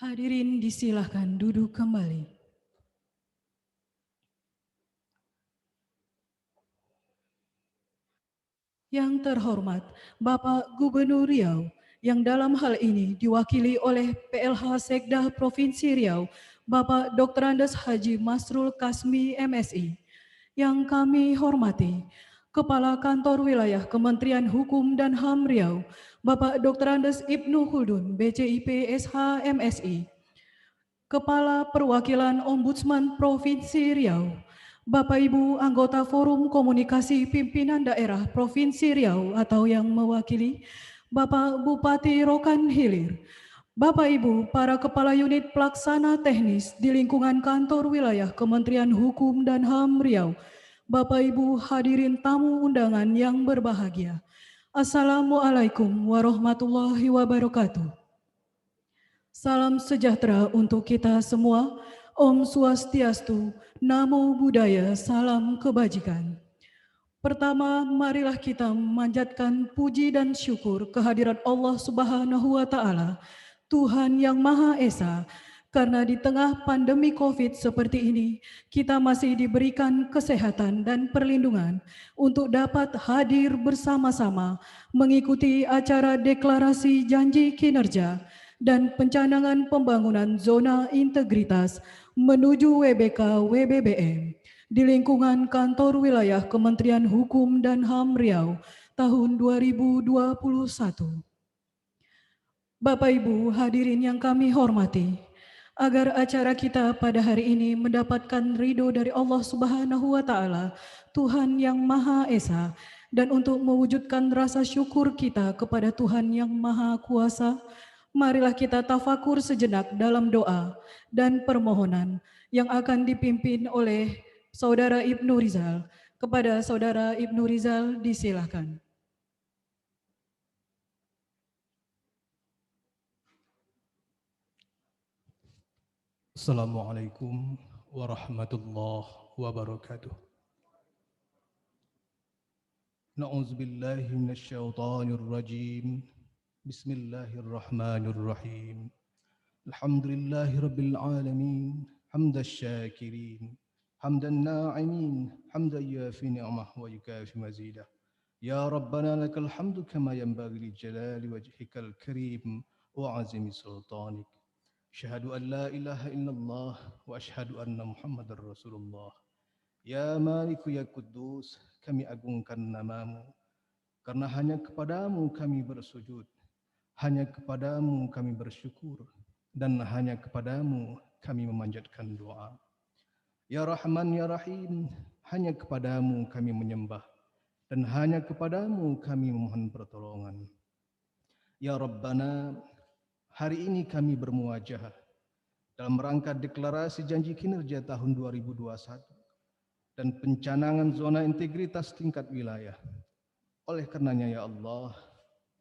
Hadirin disilahkan duduk kembali. Yang terhormat Bapak Gubernur Riau, yang dalam hal ini diwakili oleh PLH Sekda Provinsi Riau, Bapak Dr. Andes Haji Masrul Kasmi MSI. Yang kami hormati Kepala Kantor Wilayah Kementerian Hukum dan HAM Riau, Bapak Dr. Andes Ibnu Huldun BCIP SH MSI. Kepala Perwakilan Ombudsman Provinsi Riau, Bapak Ibu anggota Forum Komunikasi Pimpinan Daerah Provinsi Riau atau yang mewakili Bapak Bupati Rokan Hilir, Bapak Ibu para Kepala Unit Pelaksana Teknis di lingkungan kantor wilayah Kementerian Hukum dan HAM Riau, Bapak Ibu hadirin tamu undangan yang berbahagia. Assalamualaikum warahmatullahi wabarakatuh. Salam sejahtera untuk kita semua. Om Swastiastu, Namo Buddhaya, salam kebajikan. Pertama, marilah kita memanjatkan puji dan syukur kehadirat Allah Subhanahu wa Ta'ala, Tuhan yang Maha Esa, karena di tengah pandemi COVID seperti ini, kita masih diberikan kesehatan dan perlindungan untuk dapat hadir bersama-sama mengikuti acara deklarasi janji kinerja dan pencanangan pembangunan zona integritas menuju WBK WBBM di lingkungan kantor wilayah Kementerian Hukum dan HAM Riau tahun 2021. Bapak Ibu hadirin yang kami hormati, agar acara kita pada hari ini mendapatkan ridho dari Allah Subhanahu wa Ta'ala, Tuhan yang Maha Esa, dan untuk mewujudkan rasa syukur kita kepada Tuhan yang Maha Kuasa, marilah kita tafakur sejenak dalam doa dan permohonan yang akan dipimpin oleh Saudara Ibnu Rizal. Kepada Saudara Ibnu Rizal, disilakan. Assalamualaikum warahmatullahi wabarakatuh. Na'udzubillahi minasyaitonir rajim. Bismillahirrahmanirrahim. Alhamdulillahi rabbil alamin. Hamdash syakirin. Hamdan na'imin. Hamdan yafi ni'mah wa yukafi mazidah. Ya Rabbana lakal hamdu kama yanbaghi li jalali wajhikal karim wa azimi sultanik. Asyhadu an la ilaha illallah wa asyhadu anna Muhammadar Rasulullah. Ya Maliku ya Kudus, kami agungkan namamu, karena hanya kepadamu kami bersujud, hanya kepadamu kami bersyukur, dan hanya kepadamu kami memanjatkan doa. Ya Rahman ya Rahim, hanya kepadamu kami menyembah, dan hanya kepadamu kami memohon pertolongan. Ya Rabbana, hari ini kami bermuwajah dalam rangka deklarasi janji kinerja tahun 2021 dan pencanangan zona integritas tingkat wilayah. Oleh karenanya ya Allah,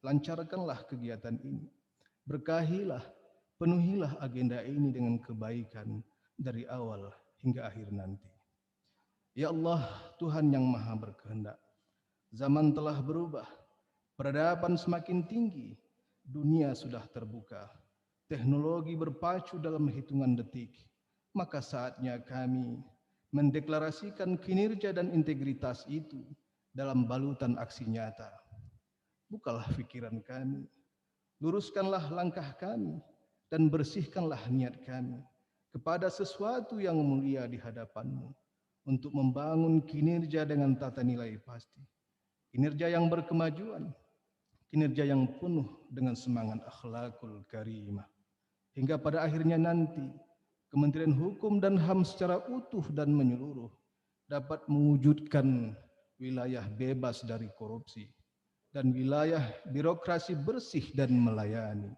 lancarkanlah kegiatan ini. Berkahilah, penuhilah agenda ini dengan kebaikan dari awal hingga akhir nanti. Ya Allah, Tuhan yang Maha berkehendak. Zaman telah berubah, peradaban semakin tinggi, dunia sudah terbuka. Teknologi berpacu dalam hitungan detik, maka saatnya kami mendeklarasikan kinerja dan integritas itu dalam balutan aksi nyata. Bukalah pikiran kami, luruskanlah langkah kami, dan bersihkanlah niat kami kepada sesuatu yang mulia di hadapan-Mu untuk membangun kinerja dengan tata nilai pasti, kinerja yang berkemajuan, kinerja yang penuh dengan semangat akhlakul karimah. Hingga pada akhirnya nanti, Kementerian Hukum dan HAM secara utuh dan menyeluruh dapat mewujudkan wilayah bebas dari korupsi dan wilayah birokrasi bersih dan melayani.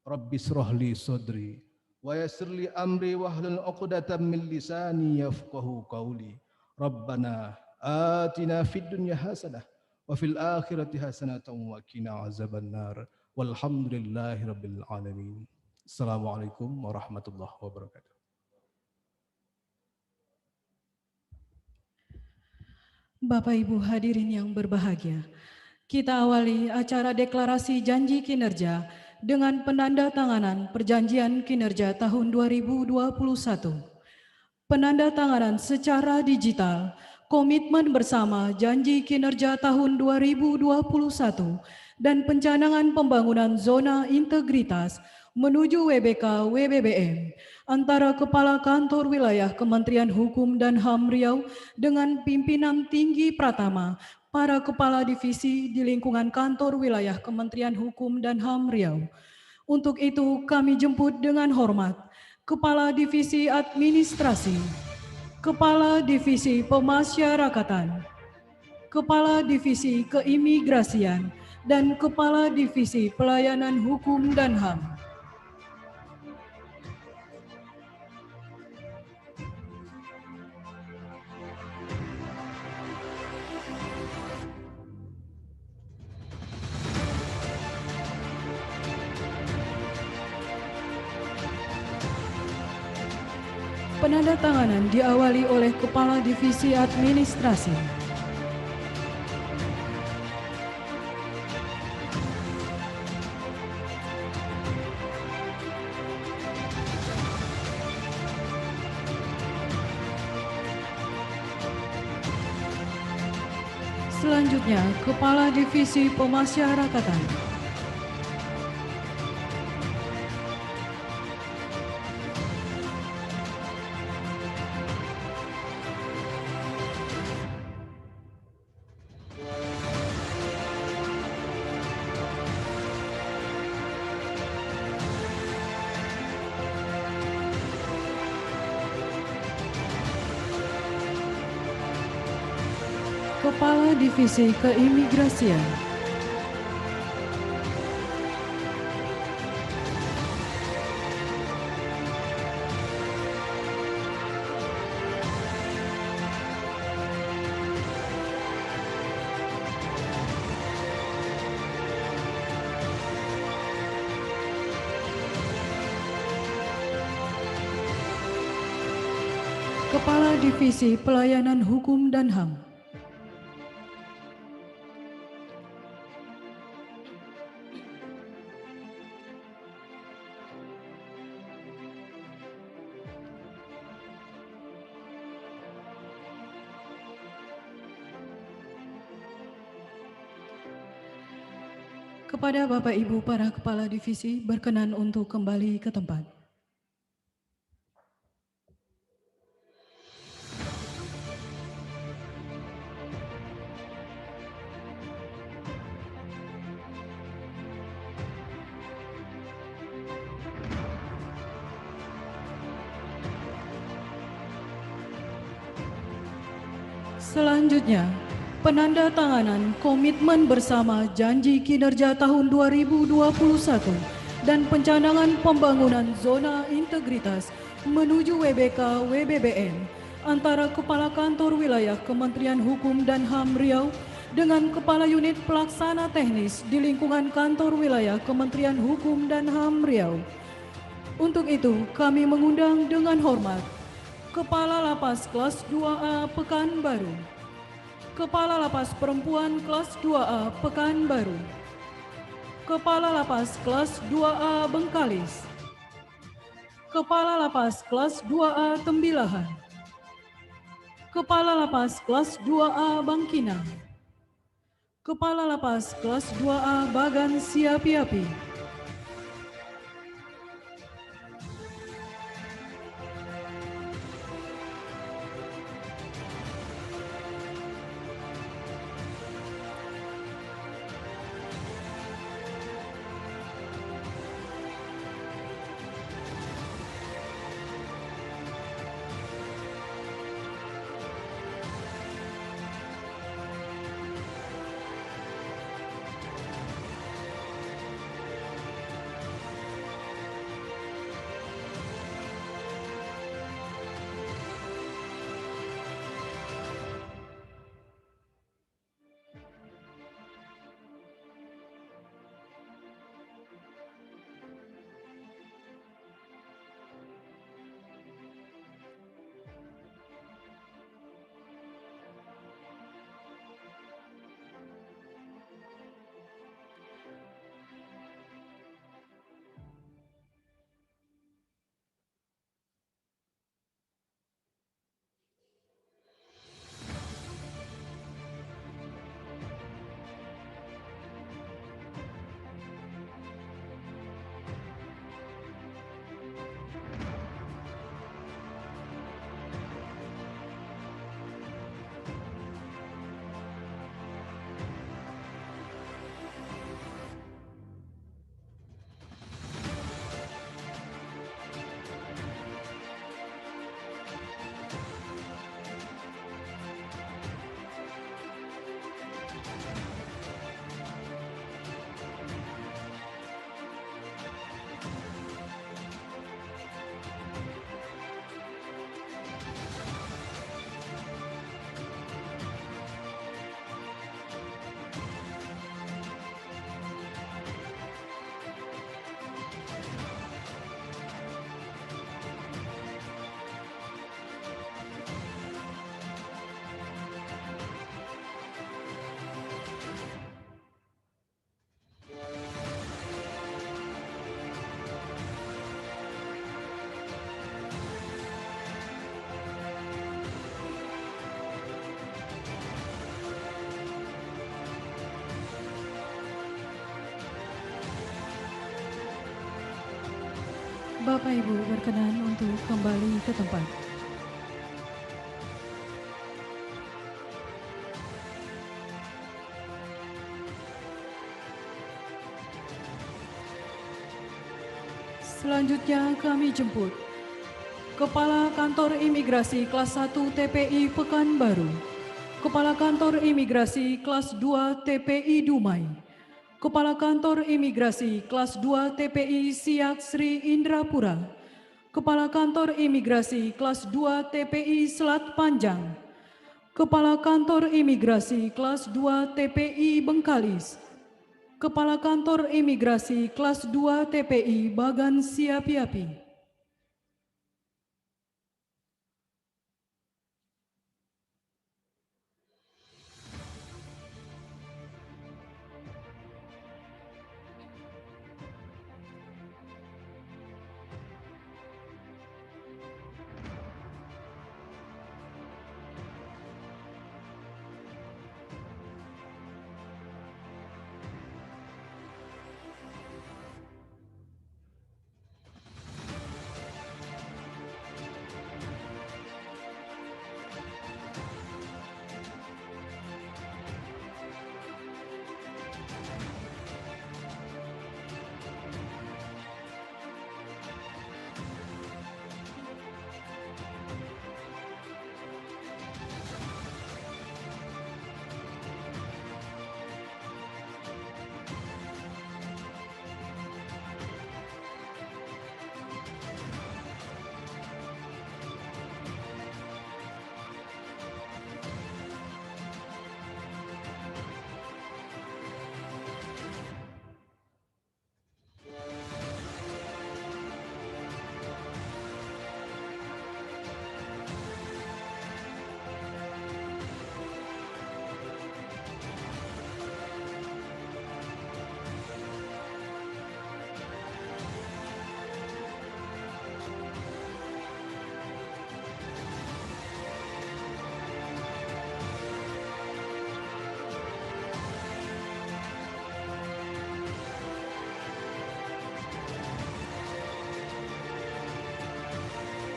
Rabbi srohli sodri, wa yassirli amri wahlul 'uqdatam min lisani yafqahu qawli. Rabbana atina fid dunya hasanah wa fil akhirati hasanatan wa qina azabannar. Walhamdulillahi rabbil alamin. Assalamualaikum warahmatullahi wabarakatuh. Bapak Ibu hadirin yang berbahagia, kita awali acara deklarasi janji kinerja dengan penandatanganan Perjanjian Kinerja tahun 2021. Penandatanganan secara digital Komitmen Bersama Janji Kinerja tahun 2021 dan Pencanangan Pembangunan Zona Integritas menuju WBK WBBM antara Kepala Kantor Wilayah Kementerian Hukum dan HAM Riau dengan pimpinan tinggi Pratama, para kepala divisi di lingkungan kantor wilayah Kementerian Hukum dan HAM Riau. Untuk itu kami jemput dengan hormat Kepala Divisi Administrasi, Kepala Divisi Pemasyarakatan, Kepala Divisi Keimigrasian, dan Kepala Divisi Pelayanan Hukum dan HAM. Penandatanganan diawali oleh Kepala Divisi Administrasi. Selanjutnya, Kepala Divisi Pemasyarakatan. Kepala Divisi Keimigrasian. Kepala Divisi Pelayanan Hukum dan HAM. Kepada Bapak Ibu para Kepala Divisi berkenan untuk kembali ke tempat. Selanjutnya, penandatanganan Komitmen Bersama Janji Kinerja tahun 2021 dan Pencanangan Pembangunan Zona Integritas menuju WBK WBBM antara Kepala Kantor Wilayah Kementerian Hukum dan HAM Riau dengan Kepala Unit Pelaksana Teknis di lingkungan Kantor Wilayah Kementerian Hukum dan HAM Riau. Untuk itu, kami mengundang dengan hormat Kepala Lapas Kelas 2A Pekanbaru, Kepala Lapas Perempuan Kelas 2A Pekanbaru, Kepala Lapas Kelas 2A Bengkalis, Kepala Lapas Kelas 2A Tembilahan, Kepala Lapas Kelas 2A Bangkinang, Kepala Lapas Kelas 2A Bagan Siapi-api, Bapak Ibu berkenan untuk kembali ke tempat. Selanjutnya kami jemput Kepala Kantor Imigrasi Kelas 1 TPI Pekanbaru, Kepala Kantor Imigrasi Kelas 2 TPI Dumai, Kepala Kantor Imigrasi Kelas 2 TPI Siak Sri Indrapura, Kepala Kantor Imigrasi Kelas 2 TPI Selat Panjang, Kepala Kantor Imigrasi Kelas 2 TPI Bengkalis, Kepala Kantor Imigrasi Kelas 2 TPI Bagan Siapiapi.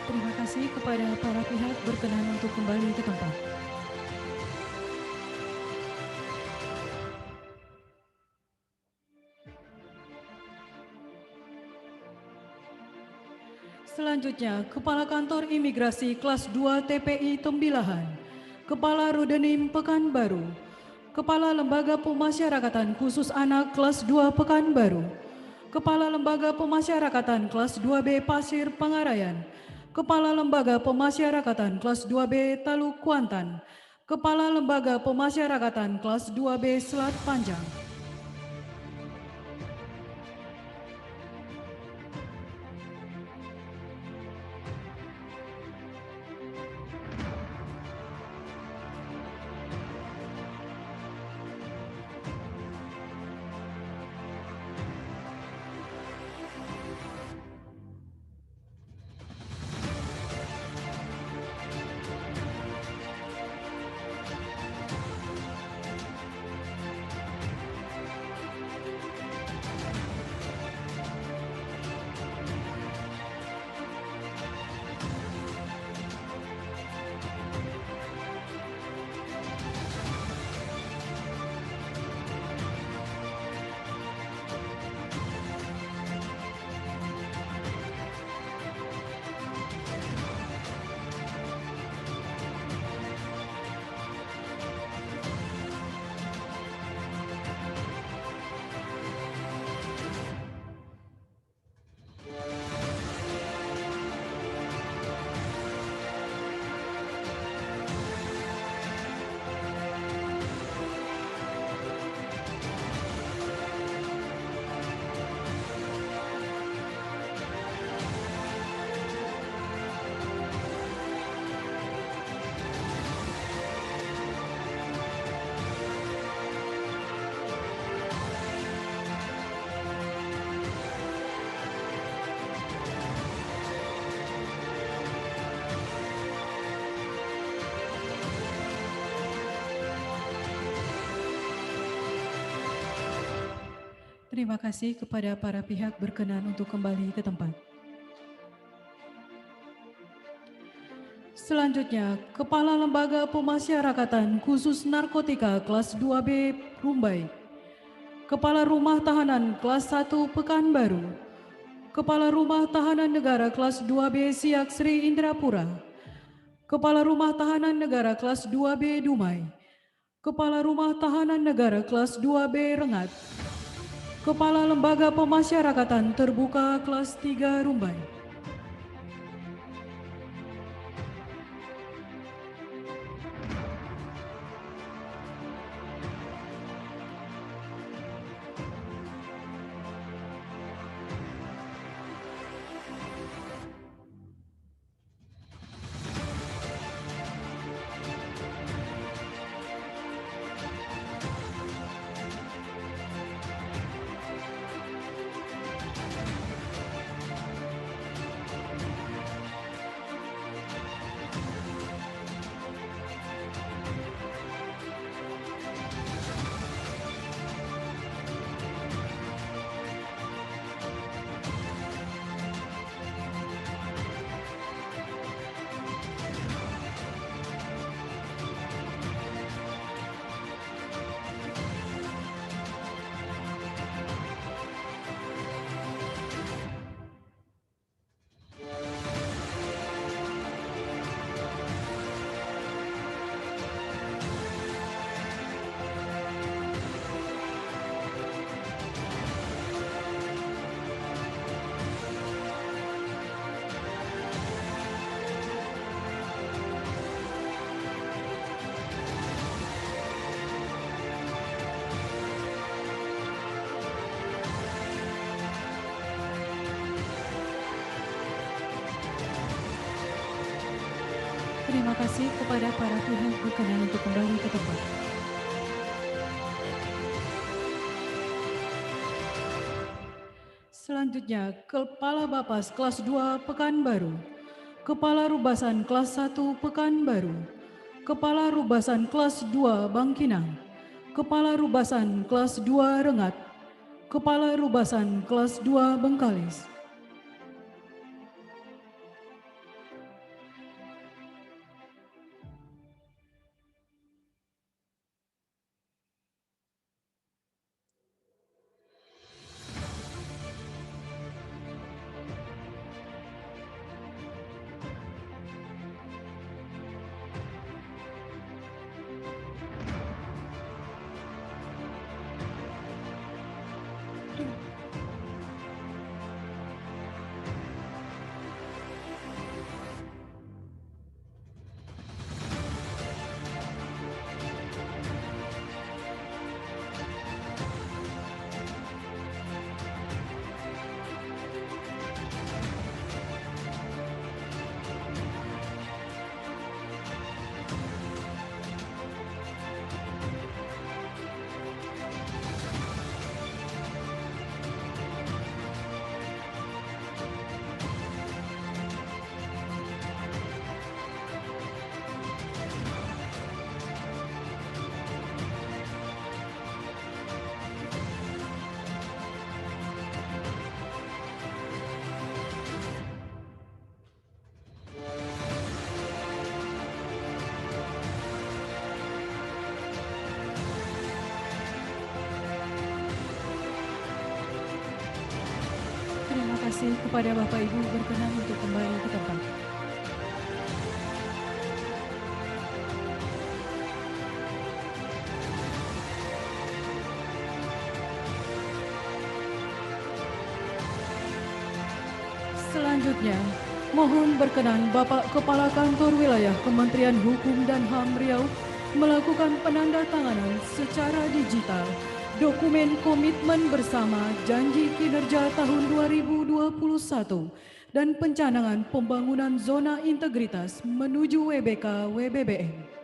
Terima kasih kepada para pihak berkenan untuk kembali ke tempat. Selanjutnya, Kepala Kantor Imigrasi Kelas 2 TPI Tembilahan, Kepala Rudenim Pekanbaru, Kepala Lembaga Pemasyarakatan Khusus Anak Kelas 2 Pekanbaru, Kepala Lembaga Pemasyarakatan Kelas 2B Pasir Pangarayan, Kepala Lembaga Pemasyarakatan Kelas 2B Taluk Kuantan, Kepala Lembaga Pemasyarakatan Kelas 2B Selat Panjang. Terima kasih kepada para pihak berkenan untuk kembali ke tempat. Selanjutnya, Kepala Lembaga Pemasyarakatan Khusus Narkotika kelas 2B Rumbai, Kepala Rumah Tahanan kelas 1 Pekanbaru, Kepala Rumah Tahanan Negara kelas 2B Siak Sri Indrapura, Kepala Rumah Tahanan Negara kelas 2B Dumai, Kepala Rumah Tahanan Negara kelas 2B Rengat, Kepala Lembaga Pemasyarakatan Terbuka kelas 3 Rumbai. Terima kasih kepada para pihak berkenan untuk kembali ke tempat. Selanjutnya, Kepala Bapas kelas 2 Pekanbaru, Kepala Rubasan kelas 1 Pekanbaru, Kepala Rubasan kelas 2 Bangkinang, Kepala Rubasan kelas 2 Rengat, Kepala Rubasan kelas 2 Bengkalis. Terima kasih kepada Bapak Ibu berkenan untuk kembali ke tempat. Selanjutnya, mohon berkenan Bapak Kepala Kantor Wilayah Kementerian Hukum dan HAM Riau melakukan penandatanganan secara digital dokumen komitmen bersama janji kinerja tahun 2021 dan pencanangan pembangunan zona integritas menuju WBK WBBM.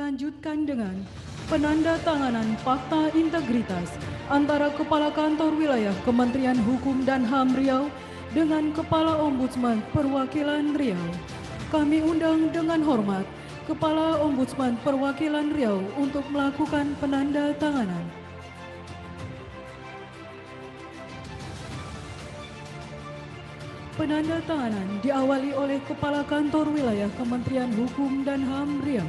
dilanjutkan dengan penandatanganan fakta integritas antara Kepala Kantor Wilayah Kementerian Hukum dan HAM Riau dengan Kepala Ombudsman Perwakilan Riau. Kami undang dengan hormat Kepala Ombudsman Perwakilan Riau untuk melakukan penandatanganan. Penandatanganan diawali oleh Kepala Kantor Wilayah Kementerian Hukum dan HAM Riau.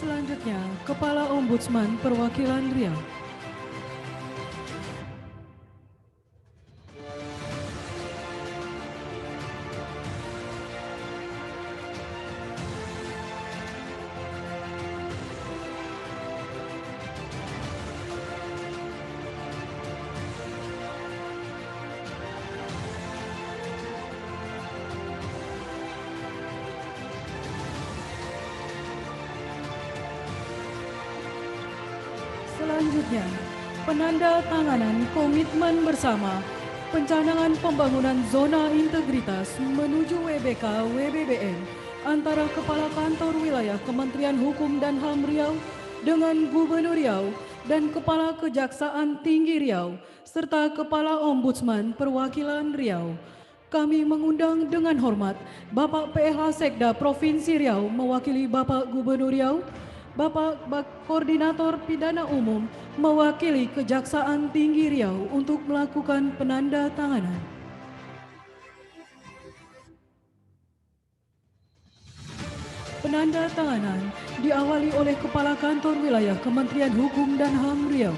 Selanjutnya, Kepala Ombudsman Perwakilan Riau. Selanjutnya, penandatanganan komitmen bersama pencanangan pembangunan zona integritas menuju WBK WBBN antara Kepala Kantor Wilayah Kementerian Hukum dan HAM Riau dengan Gubernur Riau dan Kepala Kejaksaan Tinggi Riau serta Kepala Ombudsman Perwakilan Riau. Kami mengundang dengan hormat Bapak PLH Sekda Provinsi Riau mewakili Bapak Gubernur Riau, Bapak Koordinator Pidana Umum mewakili Kejaksaan Tinggi Riau untuk melakukan penandatanganan. Penandatanganan diawali oleh Kepala Kantor Wilayah Kementerian Hukum dan HAM Riau.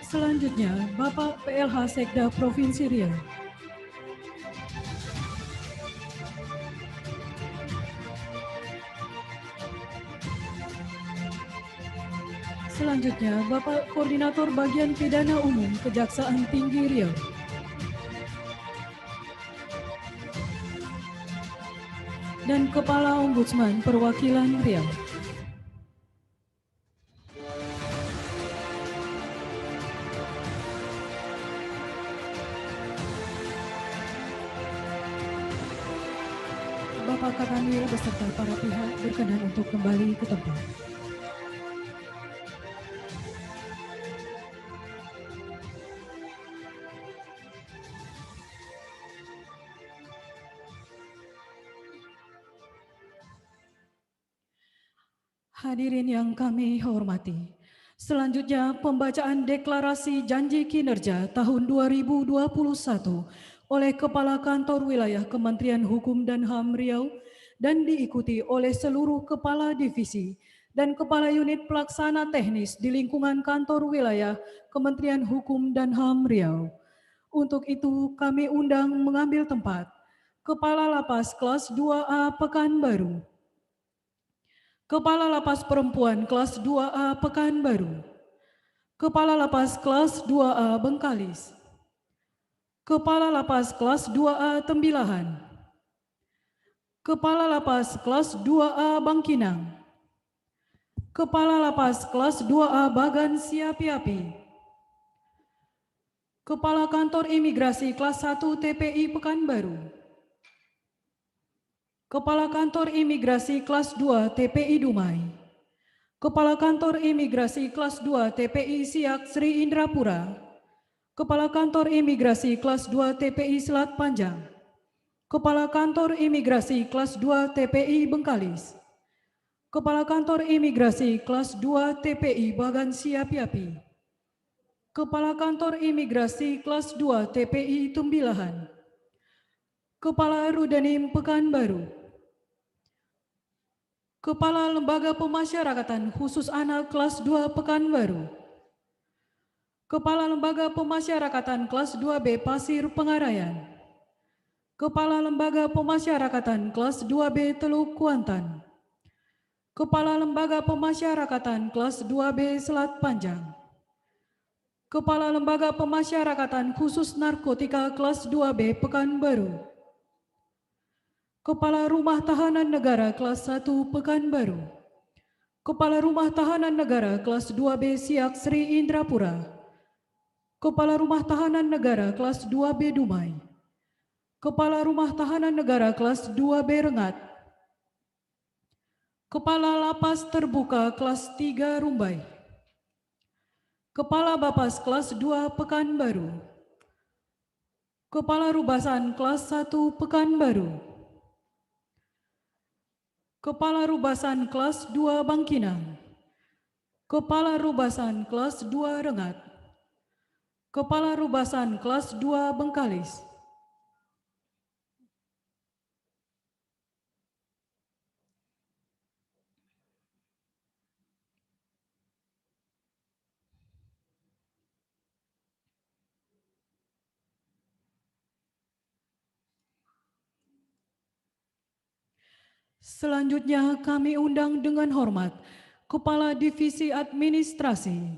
Selanjutnya, Bapak PLH Sekda Provinsi Riau. Selanjutnya, Bapak Koordinator Bagian Pidana Umum Kejaksaan Tinggi Riau. Dan Kepala Ombudsman Perwakilan Riau. Bapak Kakanwil beserta para pihak berkenan untuk kembali ke tempat. Hadirin yang kami hormati, selanjutnya pembacaan deklarasi janji kinerja tahun 2021 oleh Kepala Kantor Wilayah Kementerian Hukum dan HAM Riau dan diikuti oleh seluruh Kepala Divisi dan Kepala Unit Pelaksana Teknis di lingkungan Kantor Wilayah Kementerian Hukum dan HAM Riau. Untuk itu kami undang mengambil tempat Kepala Lapas Kelas 2A Pekanbaru, Kepala Lapas Perempuan Kelas 2A Pekanbaru, Kepala Lapas Kelas 2A Bengkalis, Kepala Lapas Kelas 2A Tembilahan, Kepala Lapas Kelas 2A Bangkinang, Kepala Lapas Kelas 2A Bagan Siapi-api, Kepala Kantor Imigrasi Kelas 1 TPI Pekanbaru, Kepala Kantor Imigrasi Kelas 2 TPI Dumai, Kepala Kantor Imigrasi Kelas 2 TPI Siak Sri Indrapura, Kepala Kantor Imigrasi Kelas 2 TPI Selat Panjang, Kepala Kantor Imigrasi Kelas 2 TPI Bengkalis, Kepala Kantor Imigrasi Kelas 2 TPI Bagan Siapi-api, Kepala Kantor Imigrasi Kelas 2 TPI Tembilahan, Kepala Rudanim Pekanbaru, Kepala Lembaga Pemasyarakatan Khusus Anak Kelas 2 Pekanbaru, Kepala Lembaga Pemasyarakatan Kelas 2B Pasir Pengarayan, Kepala Lembaga Pemasyarakatan Kelas 2B Teluk Kuantan, Kepala Lembaga Pemasyarakatan Kelas 2B Selat Panjang, Kepala Lembaga Pemasyarakatan Khusus Narkotika Kelas 2B Pekanbaru, Kepala Rumah Tahanan Negara Kelas 1 Pekanbaru, Kepala Rumah Tahanan Negara kelas 2B Siak Sri Indrapura. Kepala Rumah Tahanan Negara kelas 2B Dumai. Kepala Rumah Tahanan Negara kelas 2B Rengat. Kepala Lapas Terbuka kelas 3 Rumbai. Kepala Bapas kelas 2 Pekanbaru. Kepala Rubasan kelas 1 Pekanbaru. Kepala Rubasan kelas 2 Bangkinang. Kepala Rubasan kelas 2 Rengat. Kepala Rubasan kelas 2 Bengkalis. Selanjutnya kami undang dengan hormat Kepala Divisi Administrasi,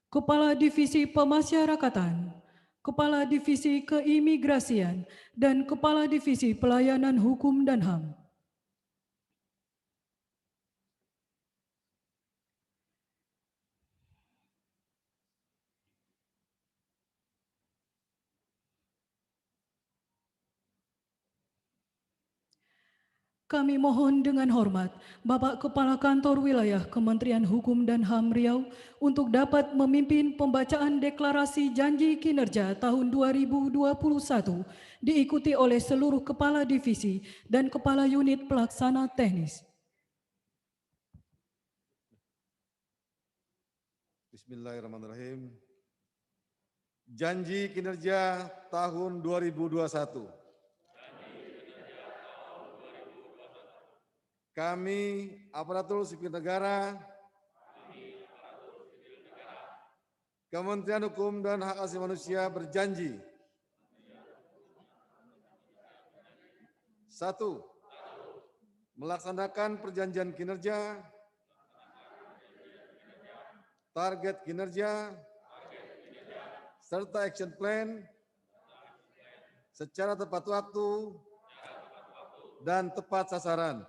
Kepala Divisi Pemasyarakatan, Kepala Divisi Keimigrasian, dan Kepala Divisi Pelayanan Hukum dan HAM. Kami mohon dengan hormat Bapak Kepala Kantor Wilayah Kementerian Hukum dan HAM Riau untuk dapat memimpin pembacaan deklarasi janji kinerja tahun 2021 diikuti oleh seluruh Kepala Divisi dan Kepala Unit Pelaksana Teknis. Bismillahirrahmanirrahim. Janji kinerja tahun 2021. Kami, aparatur sipil negara, Kementerian Hukum dan Hak Asasi Manusia berjanji. 1. Melaksanakan perjanjian kinerja, target kinerja, serta action plan secara tepat waktu dan tepat sasaran.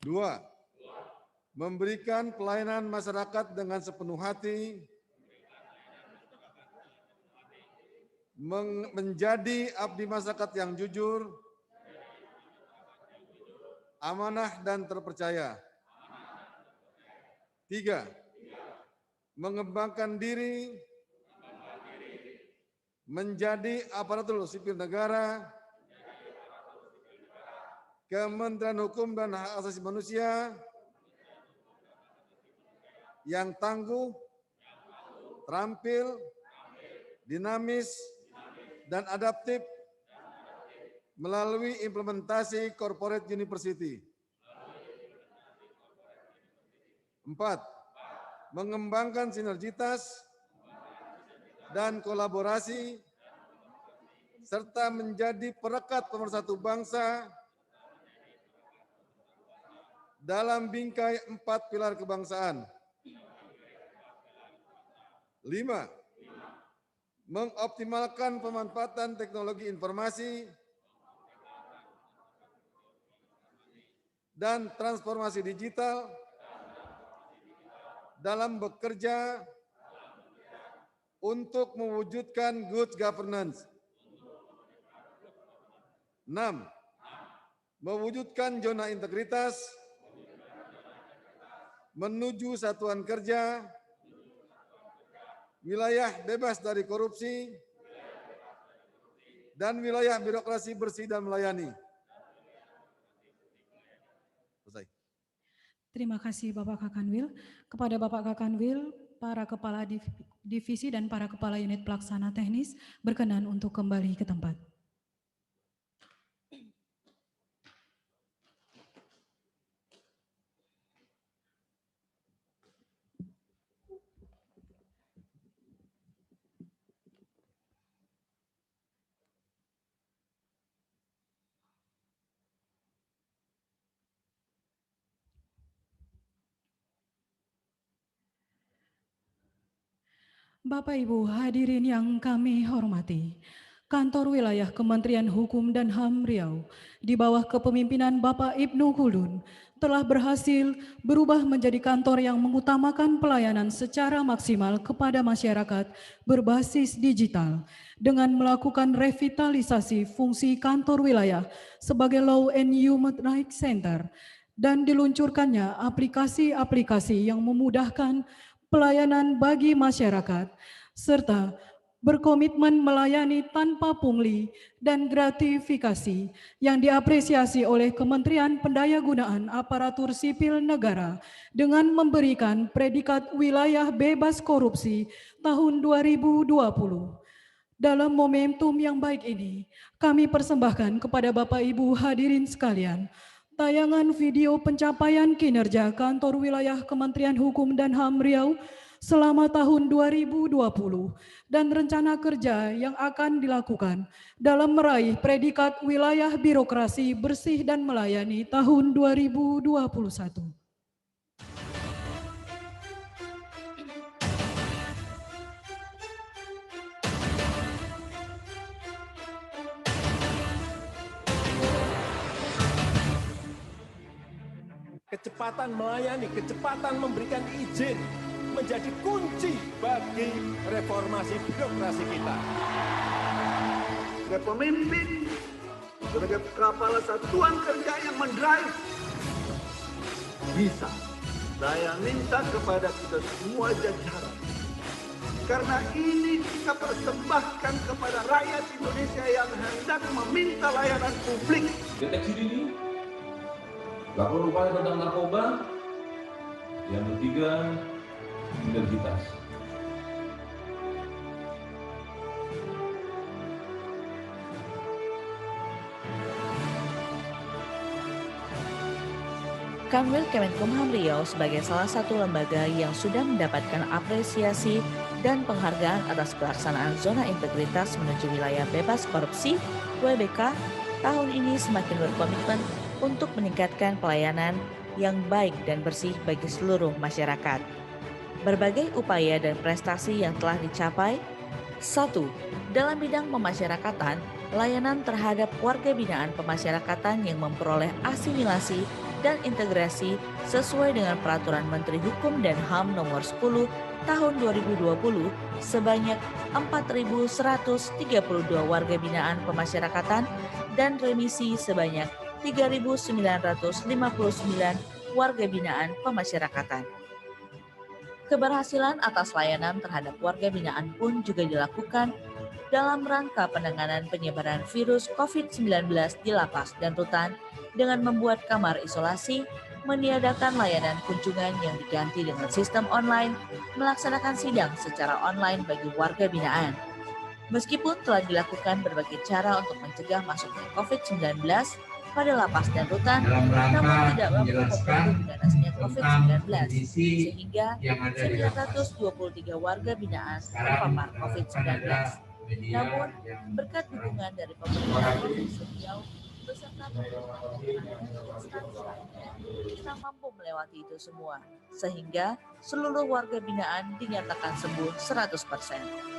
2. Memberikan pelayanan masyarakat dengan sepenuh hati, menjadi abdi masyarakat yang jujur, amanah dan terpercaya. 3. Mengembangkan diri menjadi aparatur sipil negara, Kementerian Hukum dan Hak Asasi Manusia yang tangguh, terampil, dinamis, dan adaptif melalui implementasi corporate university. 4. Mengembangkan sinergitas dan kolaborasi serta menjadi perekat pemersatu bangsa dalam bingkai 4 pilar kebangsaan. 5. Mengoptimalkan pemanfaatan teknologi informasi dan transformasi digital dalam bekerja untuk mewujudkan good governance. 6. Mewujudkan zona integritas menuju satuan kerja, wilayah bebas dari korupsi, dan wilayah birokrasi bersih dan melayani. Selesai. Terima kasih Bapak Kakanwil. Kepada Bapak Kakanwil, para Kepala Divisi dan para Kepala Unit Pelaksana Teknis berkenan untuk kembali ke tempat. Bapak Ibu hadirin yang kami hormati, Kantor Wilayah Kementerian Hukum dan HAM Riau di bawah kepemimpinan Bapak Ibnu Khulun telah berhasil berubah menjadi kantor yang mengutamakan pelayanan secara maksimal kepada masyarakat berbasis digital dengan melakukan revitalisasi fungsi kantor wilayah sebagai Law and Human Rights Center dan diluncurkannya aplikasi-aplikasi yang memudahkan pelayanan bagi masyarakat serta berkomitmen melayani tanpa pungli dan gratifikasi yang diapresiasi oleh Kementerian Pendayagunaan Aparatur Sipil Negara dengan memberikan predikat wilayah bebas korupsi tahun 2020. Dalam momentum yang baik ini, kami persembahkan kepada Bapak Ibu hadirin sekalian tayangan video pencapaian kinerja Kantor Wilayah Kementerian Hukum dan HAM Riau selama tahun 2020 dan rencana kerja yang akan dilakukan dalam meraih predikat wilayah birokrasi bersih dan melayani tahun 2021. Kecepatan melayani, kecepatan memberikan izin menjadi kunci bagi reformasi birokrasi kita. Sebagai pemimpin, sebagai kepala satuan kerja yang mendrive, bisa. Saya minta kepada kita semua jajaran. Karena ini kita persembahkan kepada rakyat Indonesia yang hendak meminta layanan publik. Deteksi dini, lapor upaya tentang narkoba, yang ketiga, sinergitas. Kanwil Kemenkumham Riau sebagai salah satu lembaga yang sudah mendapatkan apresiasi dan penghargaan atas pelaksanaan zona integritas menuju wilayah bebas korupsi (WBK) tahun ini semakin berkomitmen untuk meningkatkan pelayanan yang baik dan bersih bagi seluruh masyarakat. Berbagai upaya dan prestasi yang telah dicapai. 1. Dalam bidang pemasyarakatan, layanan terhadap warga binaan pemasyarakatan yang memperoleh asimilasi dan integrasi sesuai dengan Peraturan Menteri Hukum dan HAM Nomor 10 Tahun 2020 sebanyak 4.132 warga binaan pemasyarakatan dan remisi sebanyak 3.959 warga binaan pemasyarakatan. Keberhasilan atas layanan terhadap warga binaan pun juga dilakukan dalam rangka penanganan penyebaran virus COVID-19 di lapas dan rutan dengan membuat kamar isolasi, meniadakan layanan kunjungan yang diganti dengan sistem online, melaksanakan sidang secara online bagi warga binaan. Meskipun telah dilakukan berbagai cara untuk mencegah masuknya COVID-19 pada lapas dan rutan, namun tidak mampu membendung ganasnya COVID-19, sehingga 923 warga binaan terpapar COVID-19. Namun, berkat dukungan dari pemerintah Provinsi Riau beserta kita mampu melewati itu semua, sehingga seluruh warga binaan dinyatakan sembuh 100%.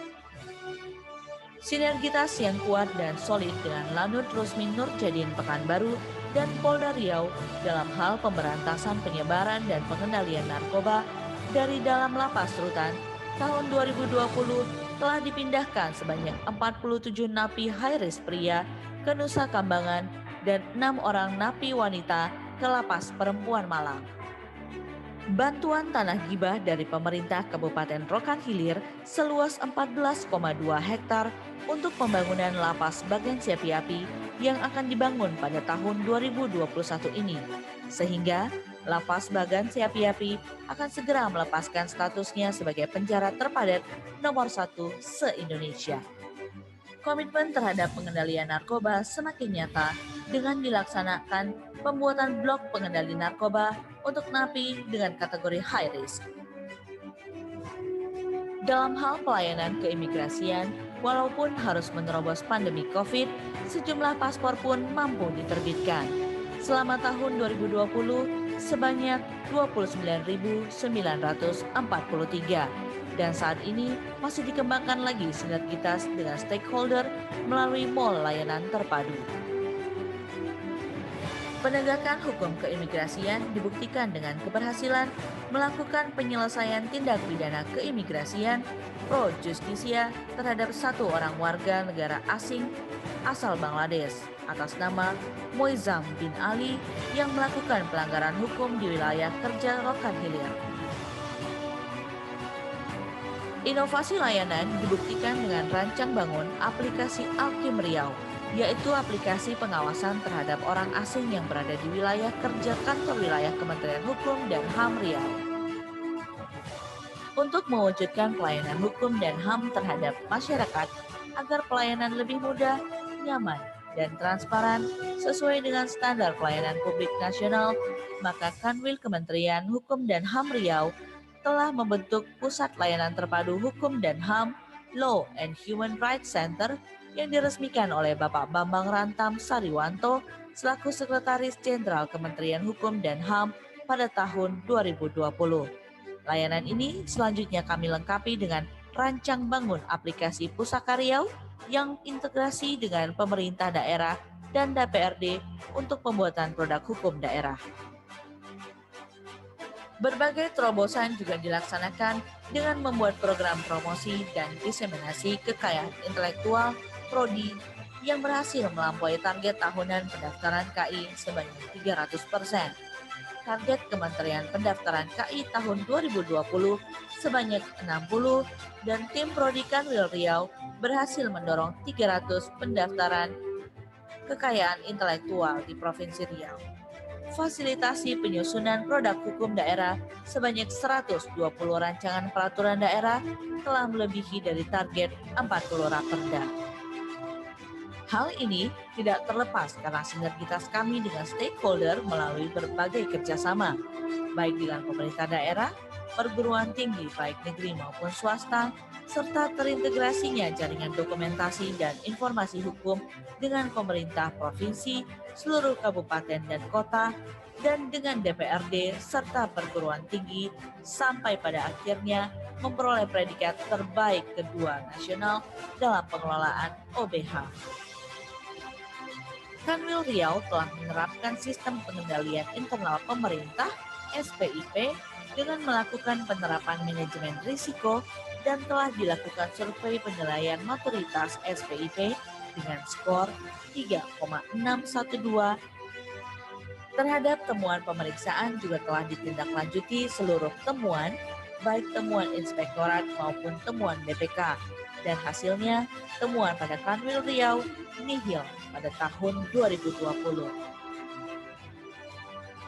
Sinergitas yang kuat dan solid dengan Lanut Rusmin Nurjadin Pekanbaru dan Polda Riau dalam hal pemberantasan penyebaran dan pengendalian narkoba dari dalam lapas rutan tahun 2020 telah dipindahkan sebanyak 47 napi high risk pria ke Nusa Kambangan dan 6 orang napi wanita ke lapas perempuan Malang. Bantuan tanah gibah dari pemerintah Kabupaten Rokan Hilir seluas 14,2 hektar untuk pembangunan lapas Bagan Siapi-Api yang akan dibangun pada tahun 2021 ini. Sehingga lapas Bagan Siapi-Api akan segera melepaskan statusnya sebagai penjara terpadat nomor 1 se-Indonesia. Komitmen terhadap pengendalian narkoba semakin nyata dengan dilaksanakan pembuatan blok pengendali narkoba untuk napi dengan kategori high risk. Dalam hal pelayanan keimigrasian, walaupun harus menerobos pandemi COVID, sejumlah paspor pun mampu diterbitkan. Selama tahun 2020, sebanyak 29.943 dan saat ini masih dikembangkan lagi sinergitas dengan stakeholder melalui mall layanan terpadu. Penegakan hukum keimigrasian dibuktikan dengan keberhasilan melakukan penyelesaian tindak pidana keimigrasian pro justisia terhadap satu orang warga negara asing asal Bangladesh atas nama Moizam bin Ali yang melakukan pelanggaran hukum di wilayah kerja Rokan Hilir. Inovasi layanan dibuktikan dengan rancang bangun aplikasi Alkim Riau, yaitu aplikasi pengawasan terhadap orang asing yang berada di wilayah kerja kantor wilayah Kementerian Hukum dan HAM Riau. Untuk mewujudkan pelayanan hukum dan HAM terhadap masyarakat agar pelayanan lebih mudah, nyaman, dan transparan sesuai dengan standar pelayanan publik nasional, maka Kanwil Kementerian Hukum dan HAM Riau telah membentuk Pusat Layanan Terpadu Hukum dan HAM Law and Human Rights Center yang diresmikan oleh Bapak Bambang Rantam Sariwanto selaku Sekretaris Jenderal Kementerian Hukum dan HAM pada tahun 2020. Layanan ini selanjutnya kami lengkapi dengan rancang bangun aplikasi Pusaka Riau yang integrasi dengan pemerintah daerah dan DPRD untuk pembuatan produk hukum daerah. Berbagai terobosan juga dilaksanakan dengan membuat program promosi dan diseminasi kekayaan intelektual Prodi yang berhasil melampaui target tahunan pendaftaran KI sebanyak 300%. Target Kementerian Pendaftaran KI tahun 2020 sebanyak 60 dan tim Prodi Kanwil Riau berhasil mendorong 300 pendaftaran kekayaan intelektual di Provinsi Riau. Fasilitasi penyusunan produk hukum daerah sebanyak 120 rancangan peraturan daerah telah melebihi dari target 40 raperda. Hal ini tidak terlepas karena sinergitas kami dengan stakeholder melalui berbagai kerjasama, baik dengan pemerintah daerah, perguruan tinggi baik negeri maupun swasta, serta terintegrasinya jaringan dokumentasi dan informasi hukum dengan pemerintah provinsi, seluruh kabupaten dan kota, dan dengan DPRD serta perguruan tinggi sampai pada akhirnya memperoleh predikat terbaik kedua nasional dalam pengelolaan OBH. Kanwil Riau telah menerapkan sistem pengendalian internal pemerintah SPIP dengan melakukan penerapan manajemen risiko dan telah dilakukan survei penilaian maturitas SPIP dengan skor 3,612. Terhadap temuan pemeriksaan juga telah ditindaklanjuti seluruh temuan, baik temuan inspektorat maupun temuan BPK. Dan hasilnya, temuan pada Kanwil Riau nihil pada tahun 2020.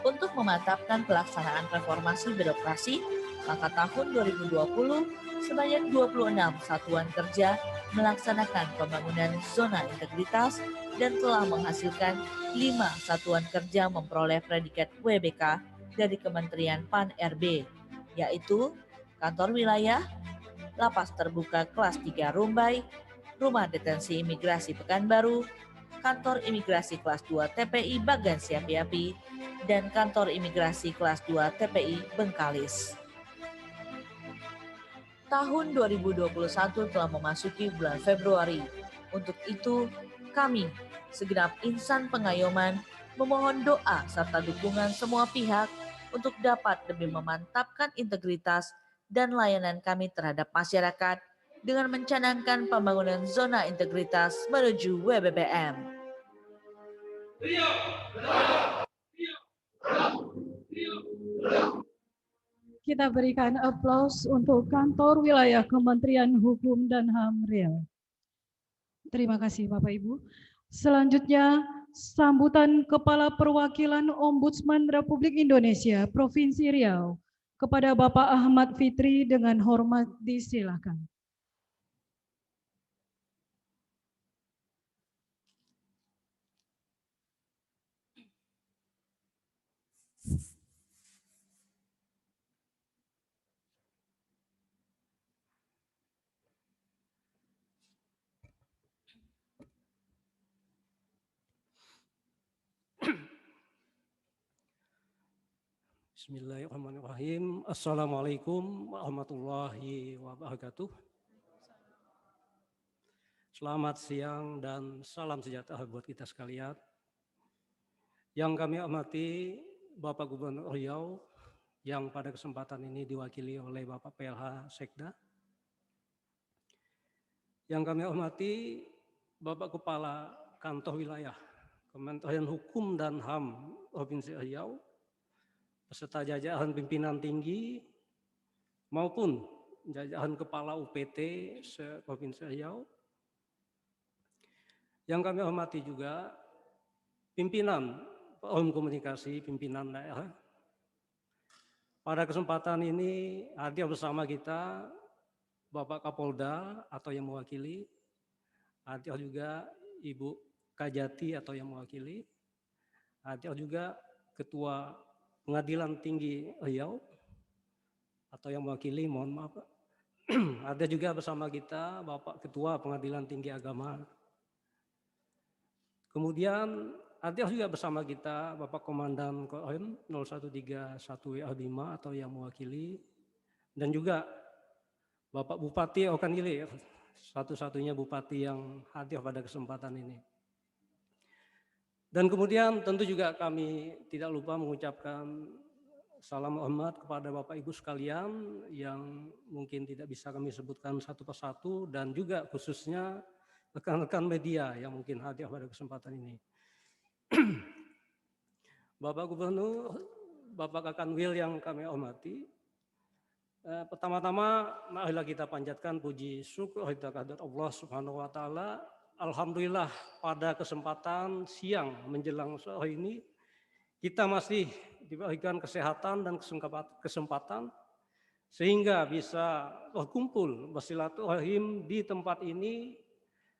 Untuk memantapkan pelaksanaan reformasi birokrasi, maka tahun 2020 sebanyak 26 satuan kerja melaksanakan pembangunan zona integritas dan telah menghasilkan 5 satuan kerja memperoleh predikat WBK dari Kementerian PAN-RB, yaitu Kantor Wilayah, Lapas Terbuka Kelas 3 Rumbai, Rumah Detensi Imigrasi Pekanbaru, Kantor Imigrasi Kelas 2 TPI Bagan Siapi-Api, dan Kantor Imigrasi Kelas 2 TPI Bengkalis. Tahun 2021 telah memasuki bulan Februari. Untuk itu, kami, segenap insan pengayoman, memohon doa serta dukungan semua pihak untuk dapat lebih memantapkan integritas dan layanan kami terhadap masyarakat dengan mencanangkan pembangunan zona integritas menuju WBBM. Kita berikan aplaus untuk Kantor Wilayah Kementerian Hukum dan HAM Riau. Terima kasih Bapak Ibu. Selanjutnya, sambutan Kepala Perwakilan Ombudsman Republik Indonesia Provinsi Riau kepada Bapak Ahmad Fitri dengan hormat disilakan. Bismillahirrahmanirrahim. Assalamualaikum warahmatullahi wabarakatuh. Selamat siang dan salam sejahtera buat kita sekalian. Yang kami hormati Bapak Gubernur Riau yang pada kesempatan ini diwakili oleh Bapak PLH Sekda. Yang kami hormati Bapak Kepala Kantor Wilayah Kementerian Hukum dan HAM Provinsi Riau, beserta jajaran pimpinan tinggi maupun jajaran kepala UPT se-Provinsi Riau. Yang kami hormati juga pimpinan Forum Komunikasi Pimpinan Daerah. Pada kesempatan ini hadir bersama kita Bapak Kapolda atau yang mewakili, hadir juga Ibu Kajati atau yang mewakili, hadir juga Ketua Pengadilan Tinggi Riau atau yang mewakili, mohon maaf Pak. Ada juga bersama kita Bapak Ketua Pengadilan Tinggi Agama. Kemudian ada juga bersama kita Bapak Komandan Korem 0131 WA5 atau yang mewakili, dan juga Bapak Bupati Okan Ilir, satu-satunya bupati yang hadir pada kesempatan ini. Dan kemudian tentu juga kami tidak lupa mengucapkan salam hormat kepada Bapak Ibu sekalian yang mungkin tidak bisa kami sebutkan satu persatu, dan juga khususnya rekan-rekan media yang mungkin hadir pada kesempatan ini. Bapak Gubernur, Bapak Kakanwil yang kami hormati, pertama-tama marilah kita panjatkan puji syukur kehadirat Allah Subhanahu wa taala. Alhamdulillah pada kesempatan siang menjelang sore ini kita masih diberikan kesehatan dan kesempatan sehingga bisa berkumpul bersilaturahim di tempat ini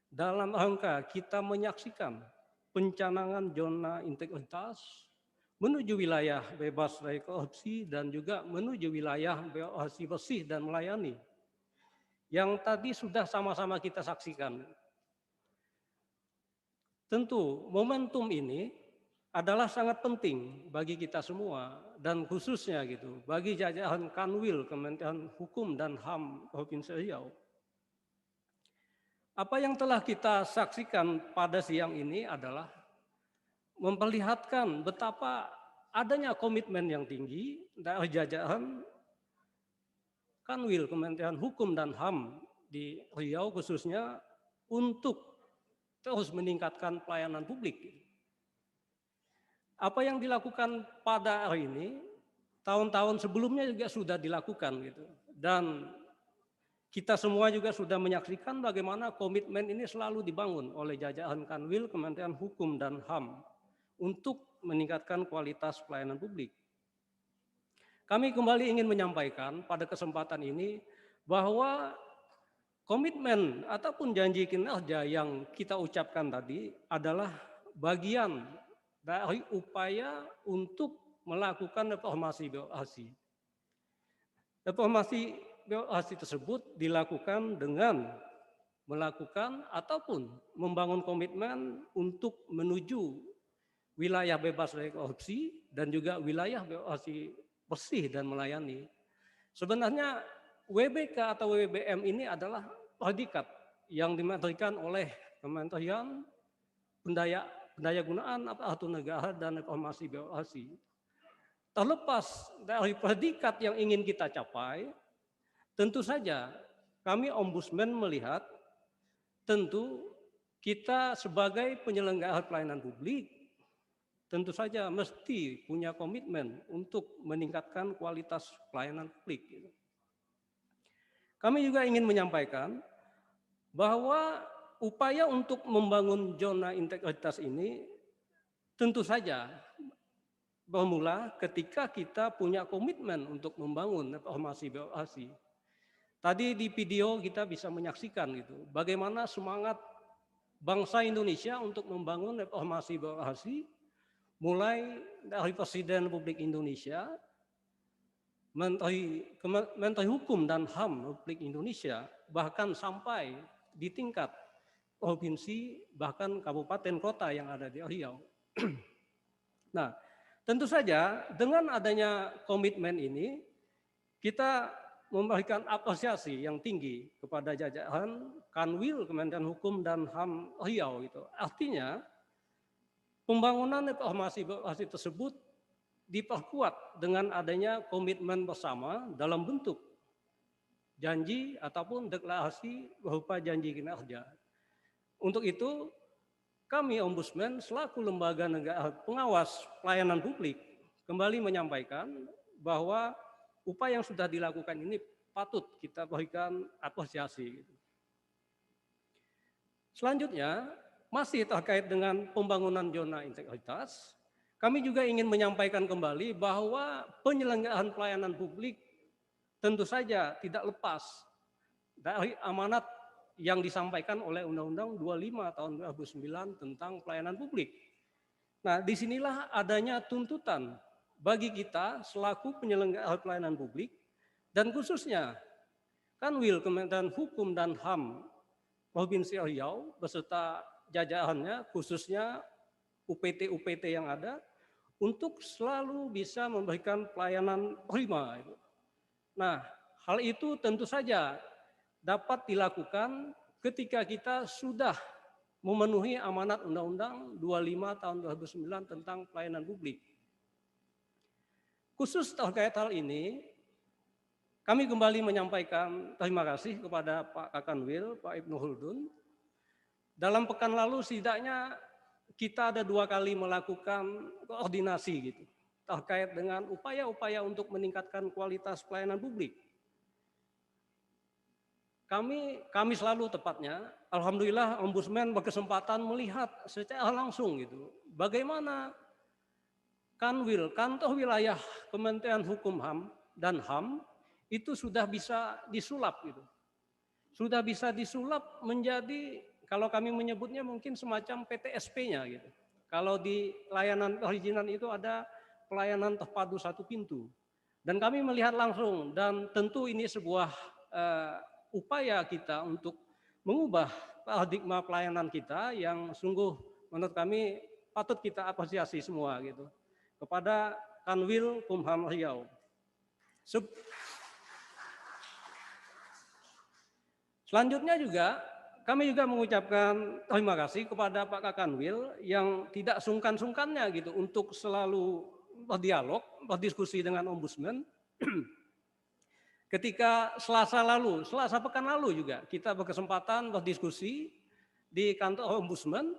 dalam rangka kita menyaksikan pencanangan zona integritas menuju wilayah bebas dari korupsi dan juga menuju wilayah birokrasi bersih dan melayani yang tadi sudah sama-sama kita saksikan. Tentu momentum ini adalah sangat penting bagi kita semua dan khususnya gitu bagi jajaran Kanwil Kementerian Hukum dan HAM Provinsi Riau. Apa yang telah kita saksikan pada siang ini adalah memperlihatkan betapa adanya komitmen yang tinggi dari jajaran Kanwil Kementerian Hukum dan HAM di Riau khususnya untuk terus meningkatkan pelayanan publik. Apa yang dilakukan pada hari ini, tahun-tahun sebelumnya juga sudah dilakukan gitu. Dan kita semua juga sudah menyaksikan bagaimana komitmen ini selalu dibangun oleh jajaran Kanwil Kementerian Hukum dan HAM untuk meningkatkan kualitas pelayanan publik. Kami kembali ingin menyampaikan pada kesempatan ini bahwa komitmen ataupun janji kinerja yang kita ucapkan tadi adalah bagian dari upaya untuk melakukan reformasi birokrasi. Reformasi birokrasi tersebut dilakukan dengan melakukan ataupun membangun komitmen untuk menuju wilayah bebas dari korupsi dan juga wilayah birokrasi bersih dan melayani. Sebenarnya WBK atau WBM ini adalah predikat yang dimaterikan oleh Kementerian Pendayagunaan Aparatur Negara dan Reformasi Birokrasi. Terlepas dari predikat yang ingin kita capai, tentu saja kami Ombudsman melihat tentu kita sebagai penyelenggara pelayanan publik tentu saja mesti punya komitmen untuk meningkatkan kualitas pelayanan publik. Kami juga ingin menyampaikan bahwa upaya untuk membangun zona integritas ini tentu saja bermula ketika kita punya komitmen untuk membangun reformasi birokrasi. Tadi di video kita bisa menyaksikan gitu, bagaimana semangat bangsa Indonesia untuk membangun reformasi birokrasi mulai dari Presiden Republik Indonesia, Menteri Hukum dan HAM Republik Indonesia, bahkan sampai di tingkat provinsi, bahkan kabupaten kota yang ada di Riau. Nah, Tentu saja dengan adanya komitmen ini, kita memberikan apresiasi yang tinggi kepada jajaran Kanwil Kementerian Hukum dan HAM Riau. Gitu. Artinya, pembangunan reformasi birokrasi tersebut diperkuat dengan adanya komitmen bersama dalam bentuk janji ataupun deklarasi berupa janji kinerja. Untuk itu, kami Ombudsman selaku lembaga negara pengawas pelayanan publik kembali menyampaikan bahwa upaya yang sudah dilakukan ini patut kita berikan apresiasi. Selanjutnya, masih terkait dengan pembangunan zona integritas, kami juga ingin menyampaikan kembali bahwa penyelenggaraan pelayanan publik tentu saja tidak lepas dari amanat yang disampaikan oleh Undang-Undang 25 tahun 2009 tentang pelayanan publik. Nah, disinilah adanya tuntutan bagi kita selaku penyelenggara pelayanan publik dan khususnya Kanwil Kementerian Hukum dan HAM Provinsi Riau beserta jajarannya, khususnya UPT-UPT yang ada, untuk selalu bisa memberikan pelayanan prima. Nah, hal itu tentu saja dapat dilakukan ketika kita sudah memenuhi amanat Undang-Undang 25 tahun 2009 tentang pelayanan publik. Khusus terkait hal ini, kami kembali menyampaikan terima kasih kepada Pak Kakanwil, Pak Ibnu Huldun. Dalam pekan lalu setidaknya kita ada 2 kali melakukan koordinasi gitu, terkait dengan upaya-upaya untuk meningkatkan kualitas pelayanan publik. Kami selalu tepatnya, alhamdulillah Ombudsman berkesempatan melihat secara langsung gitu, bagaimana Kanwil, kantor wilayah Kementerian Hukum dan HAM itu sudah bisa disulap gitu. Sudah bisa disulap menjadi, kalau kami menyebutnya mungkin semacam PTSP-nya gitu. Kalau di layanan perizinan itu ada pelayanan terpadu satu pintu. Dan kami melihat langsung, dan tentu ini sebuah upaya kita untuk mengubah paradigma pelayanan kita yang sungguh menurut kami patut kita apresiasi semua gitu kepada Kanwil Kumham Riau. Selanjutnya juga kami juga mengucapkan terima kasih kepada Pak Kakanwil yang tidak sungkan-sungkannya gitu untuk selalu berdialog, berdiskusi dengan Ombudsman. Ketika Selasa pekan lalu juga kita berkesempatan berdiskusi di kantor Ombudsman.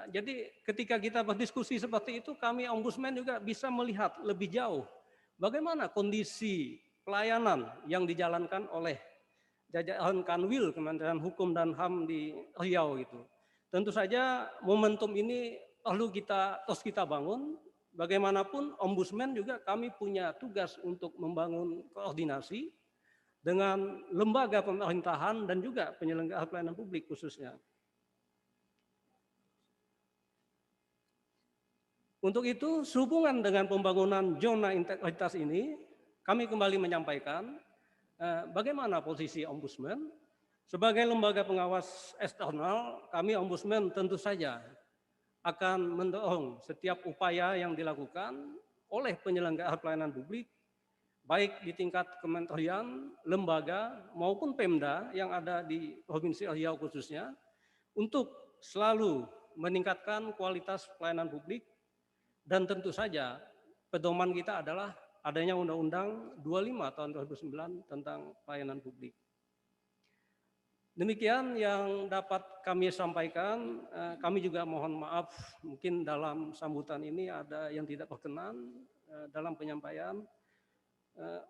Jadi ketika kita berdiskusi seperti itu, kami Ombudsman juga bisa melihat lebih jauh bagaimana kondisi pelayanan yang dijalankan oleh jajaran Kanwil Kementerian Hukum dan HAM di Riau itu. Tentu saja momentum ini perlu terus kita bangun. Bagaimanapun Ombudsman juga kami punya tugas untuk membangun koordinasi dengan lembaga pemerintahan dan juga penyelenggara pelayanan publik khususnya. Untuk itu, sehubungan dengan pembangunan zona integritas ini, kami kembali menyampaikan bagaimana posisi Ombudsman. Sebagai lembaga pengawas eksternal, kami Ombudsman tentu saja akan mendorong setiap upaya yang dilakukan oleh penyelenggara pelayanan publik, baik di tingkat kementerian, lembaga, maupun Pemda yang ada di Provinsi Riau khususnya, untuk selalu meningkatkan kualitas pelayanan publik. Dan tentu saja pedoman kita adalah adanya Undang-Undang 25 tahun 2009 tentang pelayanan publik. Demikian yang dapat kami sampaikan. Kami juga mohon maaf mungkin dalam sambutan ini ada yang tidak berkenan dalam penyampaian.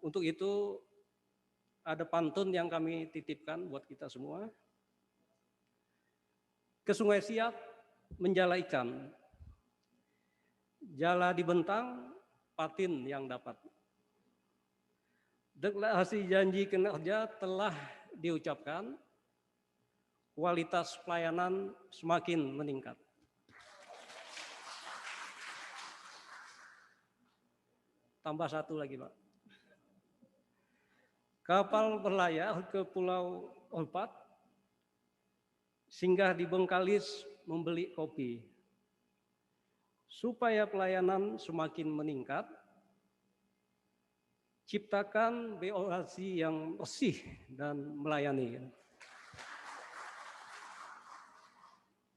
Untuk itu ada pantun yang kami titipkan buat kita semua. Ke sungai Siak menjala ikan, jala dibentang patin yang dapat. Deklarasi janji kinerja telah diucapkan, kualitas pelayanan semakin meningkat. Tambah satu lagi, Pak. Kapal berlayar ke Pulau Orpat, singgah di Bengkalis membeli kopi. supaya pelayanan semakin meningkat, ciptakan birokrasi yang bersih dan melayani.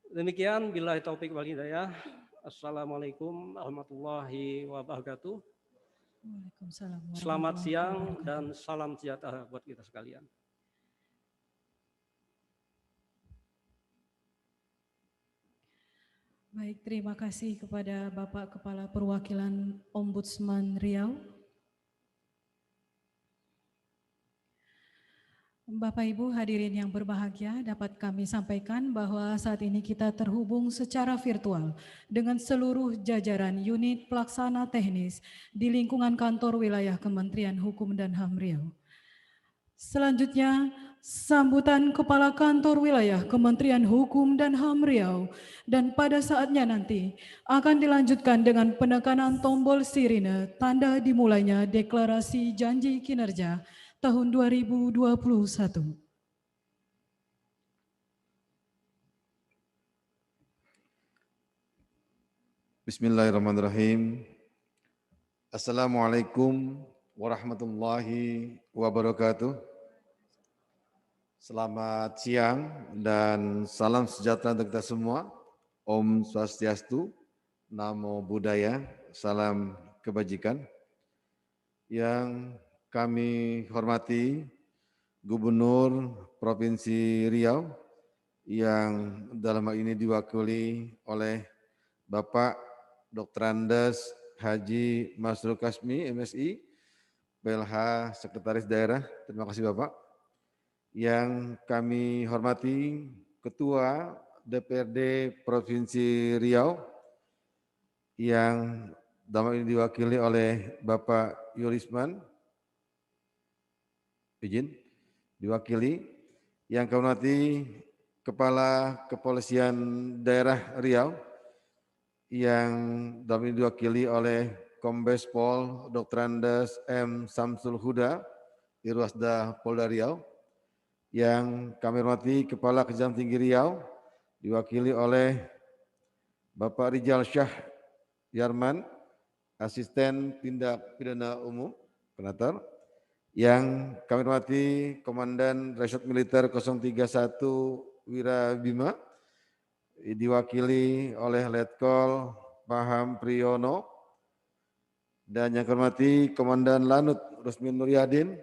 Demikian, billahi taufik wal hidayah. Assalamualaikum warahmatullahi wabarakatuh. Waalaikumsalam Selamat warahmatullahi siang wabarakatuh. dan salam sejahtera buat kita sekalian. Baik, terima kasih kepada Bapak Kepala Perwakilan Ombudsman Riau. Bapak Ibu hadirin yang berbahagia, dapat kami sampaikan bahwa saat ini kita terhubung secara virtual dengan seluruh jajaran unit pelaksana teknis di lingkungan kantor wilayah Kementerian Hukum dan HAM Riau. Selanjutnya, sambutan Kepala Kantor Wilayah Kementerian Hukum dan HAM Riau, dan pada saatnya nanti akan dilanjutkan dengan penekanan tombol sirine tanda dimulainya deklarasi janji kinerja tahun 2021. Bismillahirrahmanirrahim. Assalamualaikum warahmatullahi wabarakatuh. Selamat siang dan salam sejahtera untuk kita semua. Om Swastiastu, Namo Buddhaya, salam kebajikan. Yang kami hormati Gubernur Provinsi Riau yang dalam hal ini diwakili oleh Bapak Dr. Andes Haji Masrul Kasmi, MSI, PLH Sekretaris Daerah. Terima kasih Bapak. Yang kami hormati Ketua DPRD Provinsi Riau yang dalam ini diwakili oleh Bapak Yurisman, izin diwakili. Yang kami hormati Kepala Kepolisian Daerah Riau yang dalam ini diwakili oleh Kombes Pol Dr. Andes M. Samsul Huda, Dirwasda Polda Riau. Yang kami hormati Kepala Kejaksaan Tinggi Riau, diwakili oleh Bapak Rijal Syah Yarman, Asisten Tindak Pidana Umum, Penator. Yang kami hormati Komandan Resort Militer 031 Wirabima, diwakili oleh Letkol Paham Priyono. Dan yang kami hormati Komandan Lanut Rusmin Nuryadin,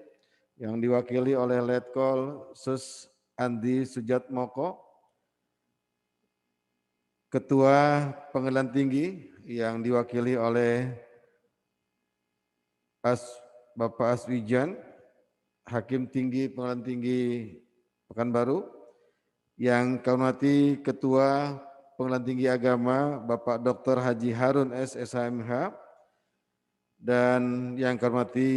yang diwakili oleh Letkol Sus Andi Sujatmoko. Ketua Pengadilan Tinggi yang diwakili oleh Bapak Aswijan, Hakim Tinggi Pengadilan Tinggi Pekanbaru. Yang kami hormati Ketua Pengadilan Tinggi Agama Bapak Dr. Haji Harun SSHMH. Dan yang kami hormati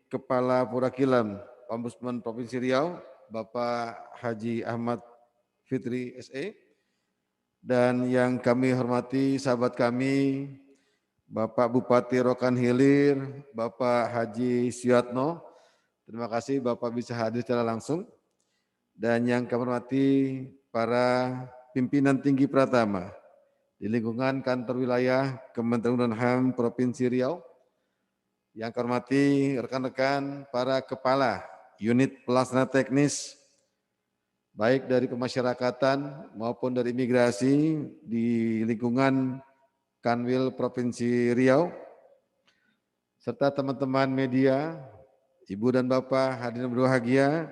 Kepala Perwakilan Ombudsman Provinsi Riau Bapak Haji Ahmad Fitri SE. Dan yang kami hormati sahabat kami Bapak Bupati Rokan Hilir, Bapak Haji Suyatno. Terima kasih Bapak bisa hadir secara langsung. Dan yang kami hormati para pimpinan tinggi Pratama di lingkungan kantor wilayah Kementerian Hukum dan HAM Provinsi Riau. Yang kami hormati rekan-rekan para kepala unit pelaksana teknis baik dari kemasyarakatan maupun dari imigrasi di lingkungan Kanwil Provinsi Riau, serta teman-teman media, Ibu dan Bapak hadirin berbahagia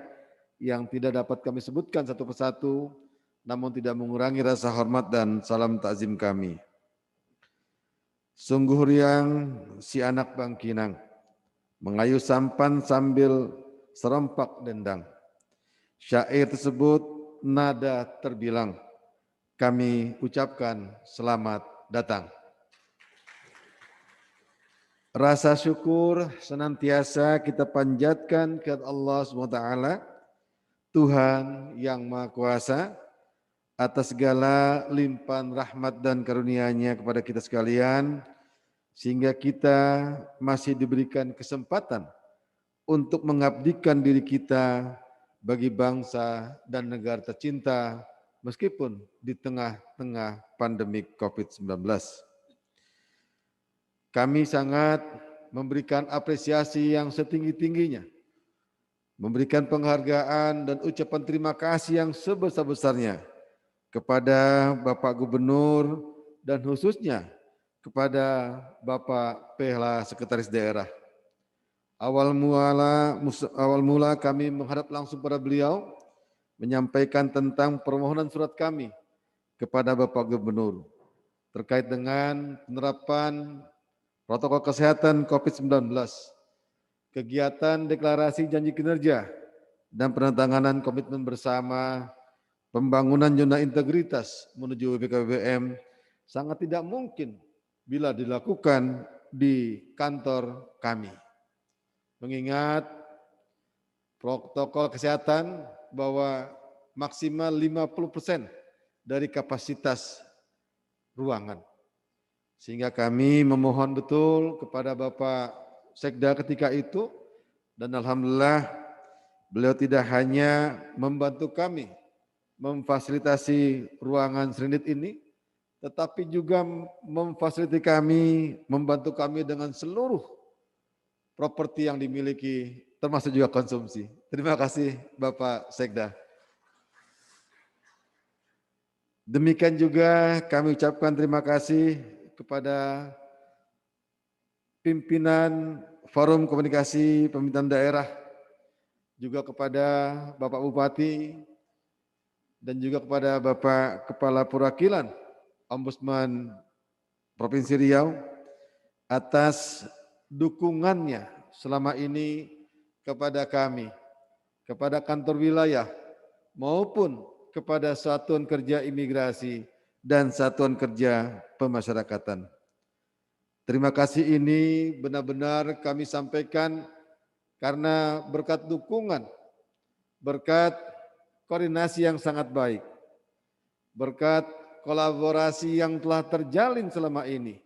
yang tidak dapat kami sebutkan satu persatu, namun tidak mengurangi rasa hormat dan salam takzim kami. Sungguh riang si anak bangkinang, mengayu sampan sambil serempak dendang. Syair tersebut nada terbilang, kami ucapkan selamat datang. Rasa syukur senantiasa kita panjatkan kepada Allah SWT, Tuhan yang Maha Kuasa, atas segala limpahan rahmat dan karunia-Nya kepada kita sekalian, sehingga kita masih diberikan kesempatan untuk mengabdikan diri kita bagi bangsa dan negara tercinta meskipun di tengah-tengah pandemi COVID-19. kami sangat memberikan apresiasi yang setinggi-tingginya, memberikan penghargaan dan ucapan terima kasih yang sebesar-besarnya kepada Bapak Gubernur dan khususnya kepada Bapak PLH Sekretaris Daerah. Awal mula kami menghadap langsung pada beliau, menyampaikan tentang permohonan surat kami kepada Bapak Gubernur terkait dengan penerapan protokol kesehatan COVID-19, kegiatan deklarasi janji kinerja, dan penandatanganan komitmen bersama pembangunan zona integritas menuju BKBM sangat tidak mungkin bila dilakukan di kantor kami. Mengingat protokol kesehatan bahwa maksimal 50% dari kapasitas ruangan. Sehingga kami memohon betul kepada Bapak Sekda ketika itu, dan alhamdulillah beliau tidak hanya membantu kami memfasilitasi ruangan Serendit ini, tetapi juga membantu kami dengan seluruh properti yang dimiliki, termasuk juga konsumsi. Terima kasih Bapak Sekda. Demikian juga kami ucapkan terima kasih kepada pimpinan Forum Komunikasi Pemerintahan Daerah, juga kepada Bapak Bupati, dan juga kepada Bapak Kepala Perwakilan Ombudsman Provinsi Riau atas dukungannya selama ini kepada kami, kepada kantor wilayah, maupun kepada Satuan Kerja Imigrasi dan Satuan Kerja Pemasyarakatan. Terima kasih ini benar-benar kami sampaikan karena berkat dukungan, berkat koordinasi yang sangat baik, berkat kolaborasi yang telah terjalin selama ini,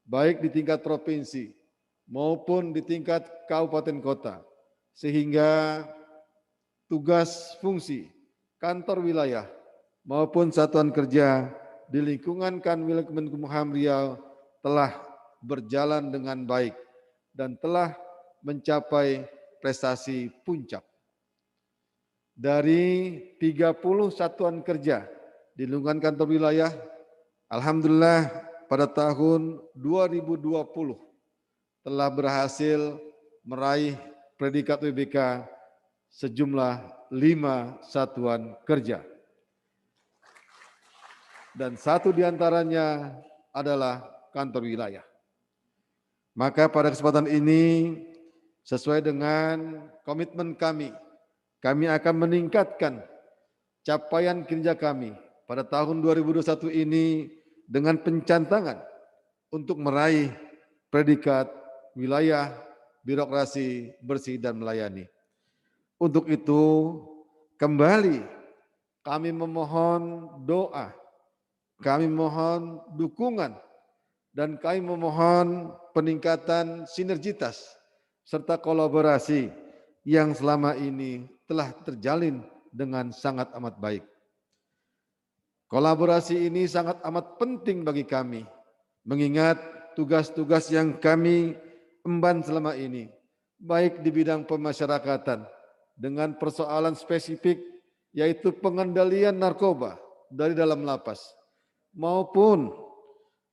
baik di tingkat provinsi maupun di tingkat kabupaten kota, sehingga tugas fungsi kantor wilayah maupun satuan kerja di lingkungan Kanwil Kemenkumham Riau telah berjalan dengan baik dan telah mencapai prestasi puncak. Dari 30 satuan kerja di lingkungan kantor wilayah, alhamdulillah pada tahun 2020 telah berhasil meraih predikat UBK sejumlah 5 satuan kerja. Dan satu diantaranya adalah kantor wilayah. Maka pada kesempatan ini, sesuai dengan komitmen kami akan meningkatkan capaian kinerja kami pada tahun 2021 ini dengan pencantangan untuk meraih predikat wilayah birokrasi bersih dan melayani. Untuk itu, kembali kami memohon doa, kami mohon dukungan, dan kami memohon peningkatan sinergitas serta kolaborasi yang selama ini telah terjalin dengan sangat amat baik. Kolaborasi ini sangat amat penting bagi kami, mengingat tugas-tugas yang kami emban selama ini, baik di bidang pemasyarakatan dengan persoalan spesifik yaitu pengendalian narkoba dari dalam lapas, maupun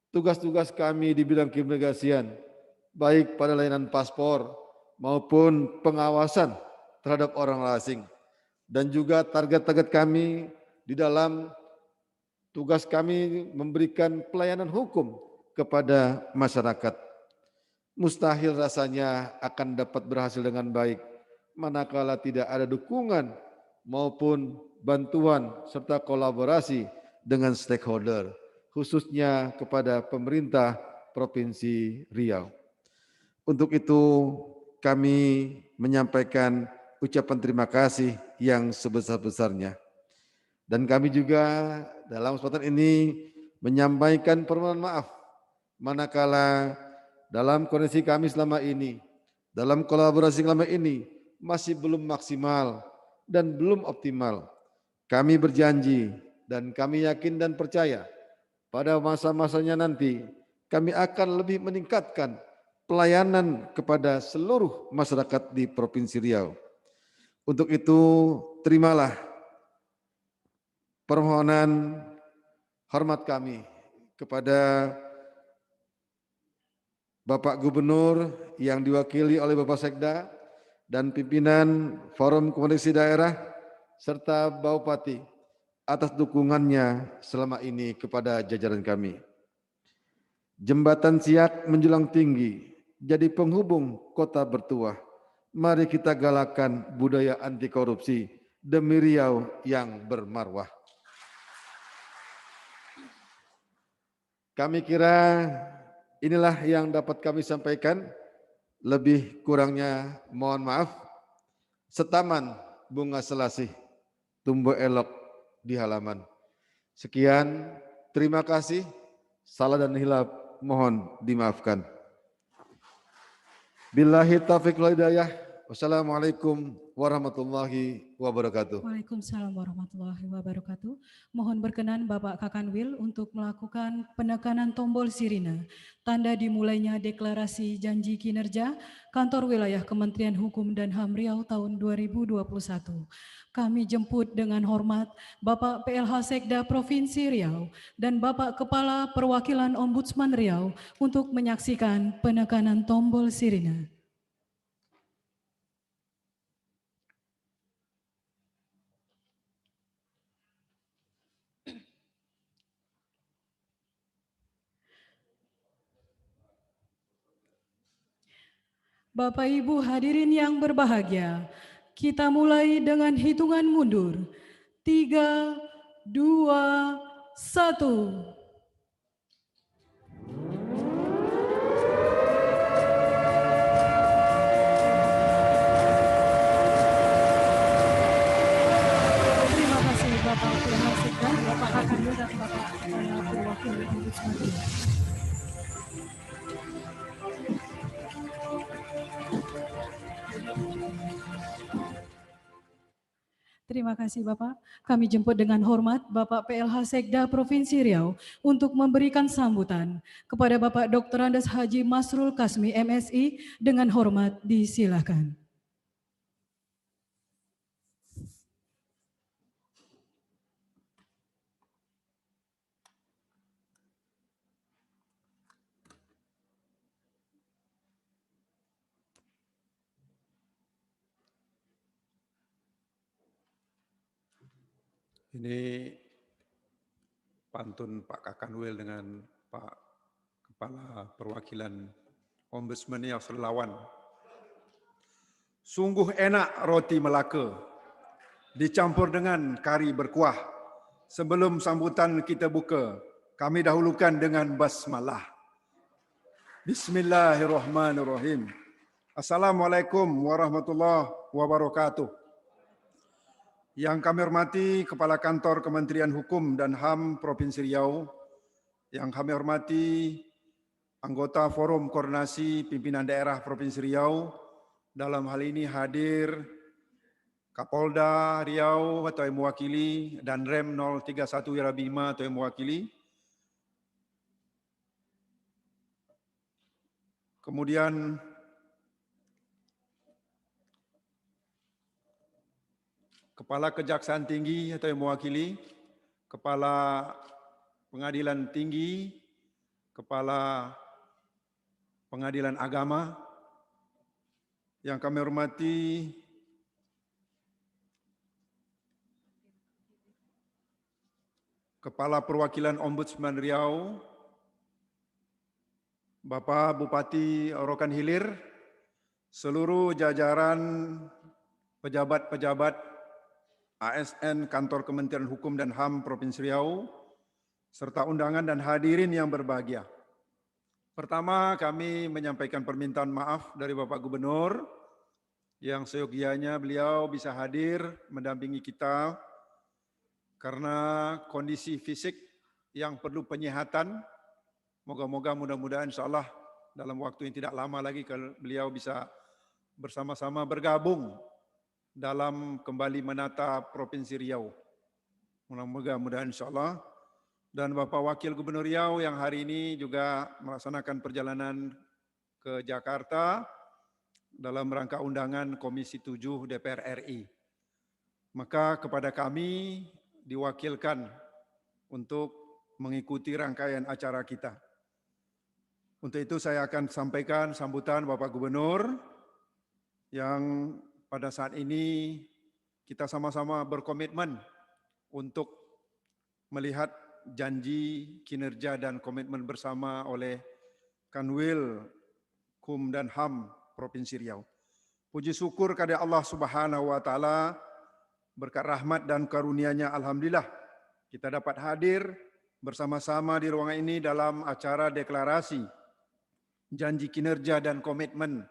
tugas-tugas kami di bidang keimigrasian, baik pada layanan paspor maupun pengawasan terhadap orang asing, dan juga target-target kami di dalam tugas kami memberikan pelayanan hukum kepada masyarakat. Mustahil rasanya akan dapat berhasil dengan baik manakala tidak ada dukungan maupun bantuan serta kolaborasi dengan stakeholder, khususnya kepada pemerintah Provinsi Riau. Untuk itu kami menyampaikan ucapan terima kasih yang sebesar-besarnya. Dan kami juga dalam kesempatan ini menyampaikan permohonan maaf manakala dalam kondisi kami selama ini, dalam kolaborasi selama ini masih belum maksimal dan belum optimal. Kami berjanji dan kami yakin dan percaya pada masa-masanya nanti kami akan lebih meningkatkan pelayanan kepada seluruh masyarakat di Provinsi Riau. Untuk itu, terimalah permohonan hormat kami kepada Bapak Gubernur yang diwakili oleh Bapak Sekda dan pimpinan Forum Komunikasi Daerah serta Bupati atas dukungannya selama ini kepada jajaran kami. Jembatan Siak menjulang tinggi, jadi penghubung kota bertuah. Mari kita galakan budaya anti korupsi demi Riau yang bermarwah. Kami kira inilah yang dapat kami sampaikan. Lebih kurangnya mohon maaf. Setaman bunga selasih, tumbuh elok di halaman. Sekian, terima kasih. Salah dan hilaf mohon dimaafkan. Billahi taufiq wal hidayah. Wassalamualaikum warahmatullahi wabarakatuh. Waalaikumsalam warahmatullahi wabarakatuh. Mohon berkenan Bapak Kakanwil untuk melakukan penekanan tombol sirine. Tanda dimulainya deklarasi janji kinerja Kantor Wilayah Kementerian Hukum dan HAM Riau tahun 2021. Kami jemput dengan hormat Bapak PLH Sekda Provinsi Riau dan Bapak Kepala Perwakilan Ombudsman Riau untuk menyaksikan penekanan tombol sirine. Bapak Ibu hadirin yang berbahagia, kita mulai dengan hitungan mundur. 3, 2, 1. Terima kasih Bapak PLH Sekda, Bapak Kakanwil dan Bapak Perwakilan Ombudsman. Terima kasih Bapak. Kami jemput dengan hormat Bapak PLH Sekda Provinsi Riau untuk memberikan sambutan kepada Bapak Dr. Andes Haji Masrul Kasmi MSI dengan hormat disilakan. Ini pantun Pak Kakanwil dengan Pak Kepala Perwakilan Ombudsman yang Serlawan. Sungguh enak roti Melaka dicampur dengan kari berkuah. Sebelum sambutan kita buka, kami dahulukan dengan basmalah. Bismillahirrahmanirrahim. Assalamualaikum warahmatullahi wabarakatuh. Yang kami hormati Kepala Kantor Kementerian Hukum dan HAM Provinsi Riau, yang kami hormati anggota Forum Koordinasi Pimpinan Daerah Provinsi Riau, dalam hal ini hadir Kapolda Riau atau yang mewakili dan Rem 031 Wirabima atau yang mewakili. Kemudian Kepala Kejaksaan Tinggi atau yang mewakili, Kepala Pengadilan Tinggi, Kepala Pengadilan Agama, yang kami hormati Kepala Perwakilan Ombudsman Riau, Bapak Bupati Rokan Hilir, seluruh jajaran pejabat-pejabat ASN Kantor Kementerian Hukum dan HAM Provinsi Riau, serta undangan dan hadirin yang berbahagia. Pertama, kami menyampaikan permintaan maaf dari Bapak Gubernur yang seyogianya beliau bisa hadir mendampingi kita karena kondisi fisik yang perlu penyehatan. Moga-moga mudah-mudahan insya-Allah dalam waktu yang tidak lama lagi beliau bisa bersama-sama bergabung dalam kembali menata Provinsi Riau. Mudah-mudahan insya-Allah dan Bapak Wakil Gubernur Riau yang hari ini juga melaksanakan perjalanan ke Jakarta dalam rangka undangan Komisi 7 DPR RI. Maka kepada kami diwakilkan untuk mengikuti rangkaian acara kita. Untuk itu saya akan sampaikan sambutan Bapak Gubernur yang pada saat ini kita sama-sama berkomitmen untuk melihat janji, kinerja, dan komitmen bersama oleh Kanwil Hukum dan HAM Provinsi Riau. Puji syukur kepada Allah Subhanahu wa Ta'ala, berkat rahmat dan karunia-Nya, alhamdulillah kita dapat hadir bersama-sama di ruangan ini dalam acara deklarasi janji kinerja dan komitmen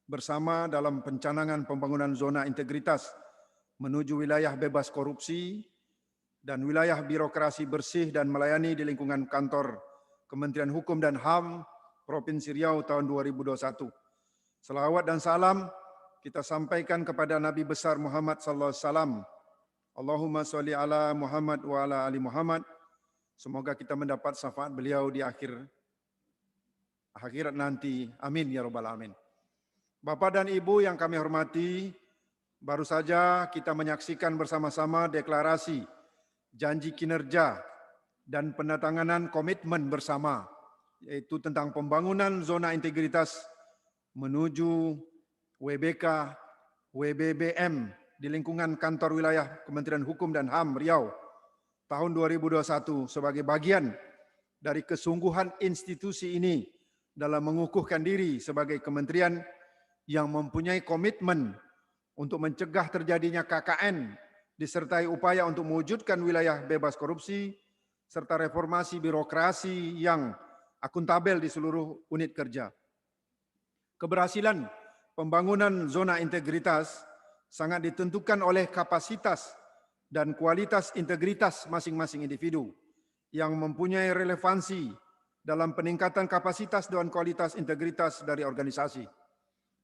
bersama dalam pencanangan pembangunan zona integritas menuju wilayah bebas korupsi dan wilayah birokrasi bersih dan melayani di lingkungan kantor Kementerian Hukum dan HAM Provinsi Riau tahun 2021. Selawat dan salam kita sampaikan kepada Nabi besar Muhammad sallallahu alaihi wasallam. Allahumma sholli ala Muhammad wa ala ali Muhammad. Semoga kita mendapat syafaat beliau di akhirat nanti. Amin ya rabbal alamin. Bapak dan Ibu yang kami hormati, baru saja kita menyaksikan bersama-sama deklarasi janji kinerja dan penandatanganan komitmen bersama, yaitu tentang pembangunan zona integritas menuju WBK, WBBM di lingkungan kantor wilayah Kementerian Hukum dan HAM Riau tahun 2021 sebagai bagian dari kesungguhan institusi ini dalam mengukuhkan diri sebagai kementerian yang mempunyai komitmen untuk mencegah terjadinya KKN disertai upaya untuk mewujudkan wilayah bebas korupsi serta reformasi birokrasi yang akuntabel di seluruh unit kerja. Keberhasilan pembangunan zona integritas sangat ditentukan oleh kapasitas dan kualitas integritas masing-masing individu yang mempunyai relevansi dalam peningkatan kapasitas dan kualitas integritas dari organisasi,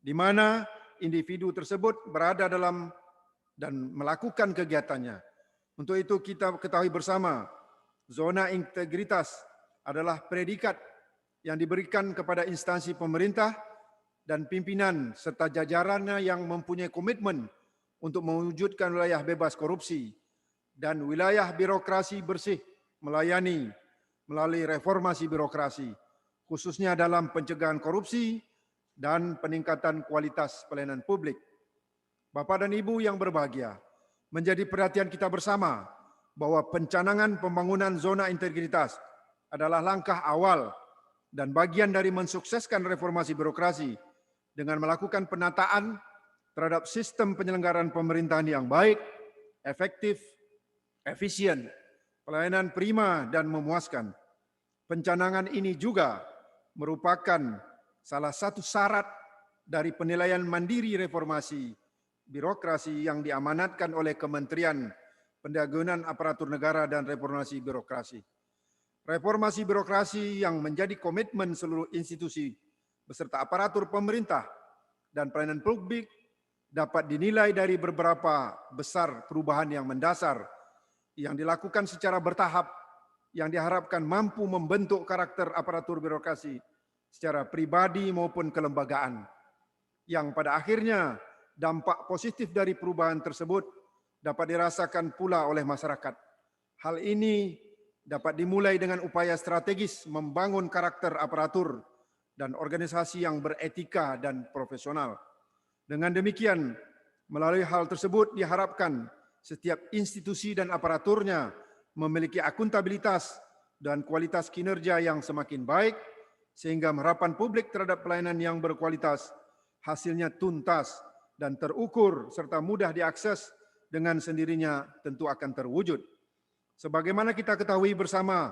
di mana individu tersebut berada dalam dan melakukan kegiatannya. Untuk itu kita ketahui bersama, zona integritas adalah predikat yang diberikan kepada instansi pemerintah dan pimpinan serta jajarannya yang mempunyai komitmen untuk mewujudkan wilayah bebas korupsi dan wilayah birokrasi bersih melayani melalui reformasi birokrasi, khususnya dalam pencegahan korupsi dan peningkatan kualitas pelayanan publik. Bapak dan Ibu yang berbahagia, menjadi perhatian kita bersama bahwa pencanangan pembangunan zona integritas adalah langkah awal dan bagian dari mensukseskan reformasi birokrasi dengan melakukan penataan terhadap sistem penyelenggaraan pemerintahan yang baik, efektif, efisien, pelayanan prima dan memuaskan. Pencanangan ini juga merupakan salah satu syarat dari penilaian mandiri reformasi birokrasi yang diamanatkan oleh Kementerian Pendagangan Aparatur Negara dan Reformasi Birokrasi. Reformasi birokrasi yang menjadi komitmen seluruh institusi beserta aparatur pemerintah dan pelayanan publik dapat dinilai dari beberapa besar perubahan yang mendasar yang dilakukan secara bertahap yang diharapkan mampu membentuk karakter aparatur birokrasi secara pribadi maupun kelembagaan, yang pada akhirnya dampak positif dari perubahan tersebut dapat dirasakan pula oleh masyarakat. Hal ini dapat dimulai dengan upaya strategis membangun karakter aparatur dan organisasi yang beretika dan profesional. Dengan demikian, melalui hal tersebut diharapkan setiap institusi dan aparaturnya memiliki akuntabilitas dan kualitas kinerja yang semakin baik, sehingga harapan publik terhadap pelayanan yang berkualitas hasilnya tuntas dan terukur serta mudah diakses dengan sendirinya tentu akan terwujud. Sebagaimana kita ketahui bersama,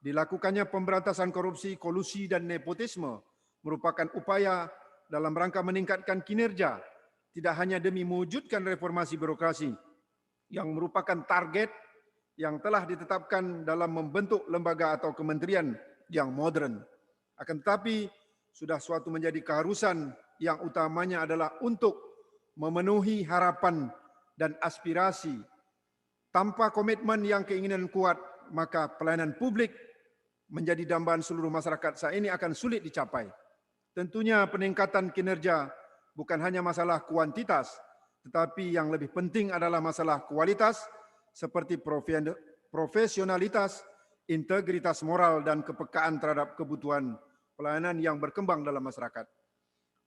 dilakukannya pemberantasan korupsi, kolusi, dan nepotisme merupakan upaya dalam rangka meningkatkan kinerja, tidak hanya demi mewujudkan reformasi birokrasi yang merupakan target yang telah ditetapkan dalam membentuk lembaga atau kementerian yang modern. Akan tetapi, sudah suatu menjadi keharusan yang utamanya adalah untuk memenuhi harapan dan aspirasi. Tanpa komitmen yang keinginan kuat maka pelayanan publik menjadi dambaan seluruh masyarakat saat ini akan sulit dicapai. Tentunya peningkatan kinerja bukan hanya masalah kuantitas, tetapi yang lebih penting adalah masalah kualitas seperti profesionalitas, integritas moral, dan kepekaan terhadap kebutuhan pelayanan yang berkembang dalam masyarakat.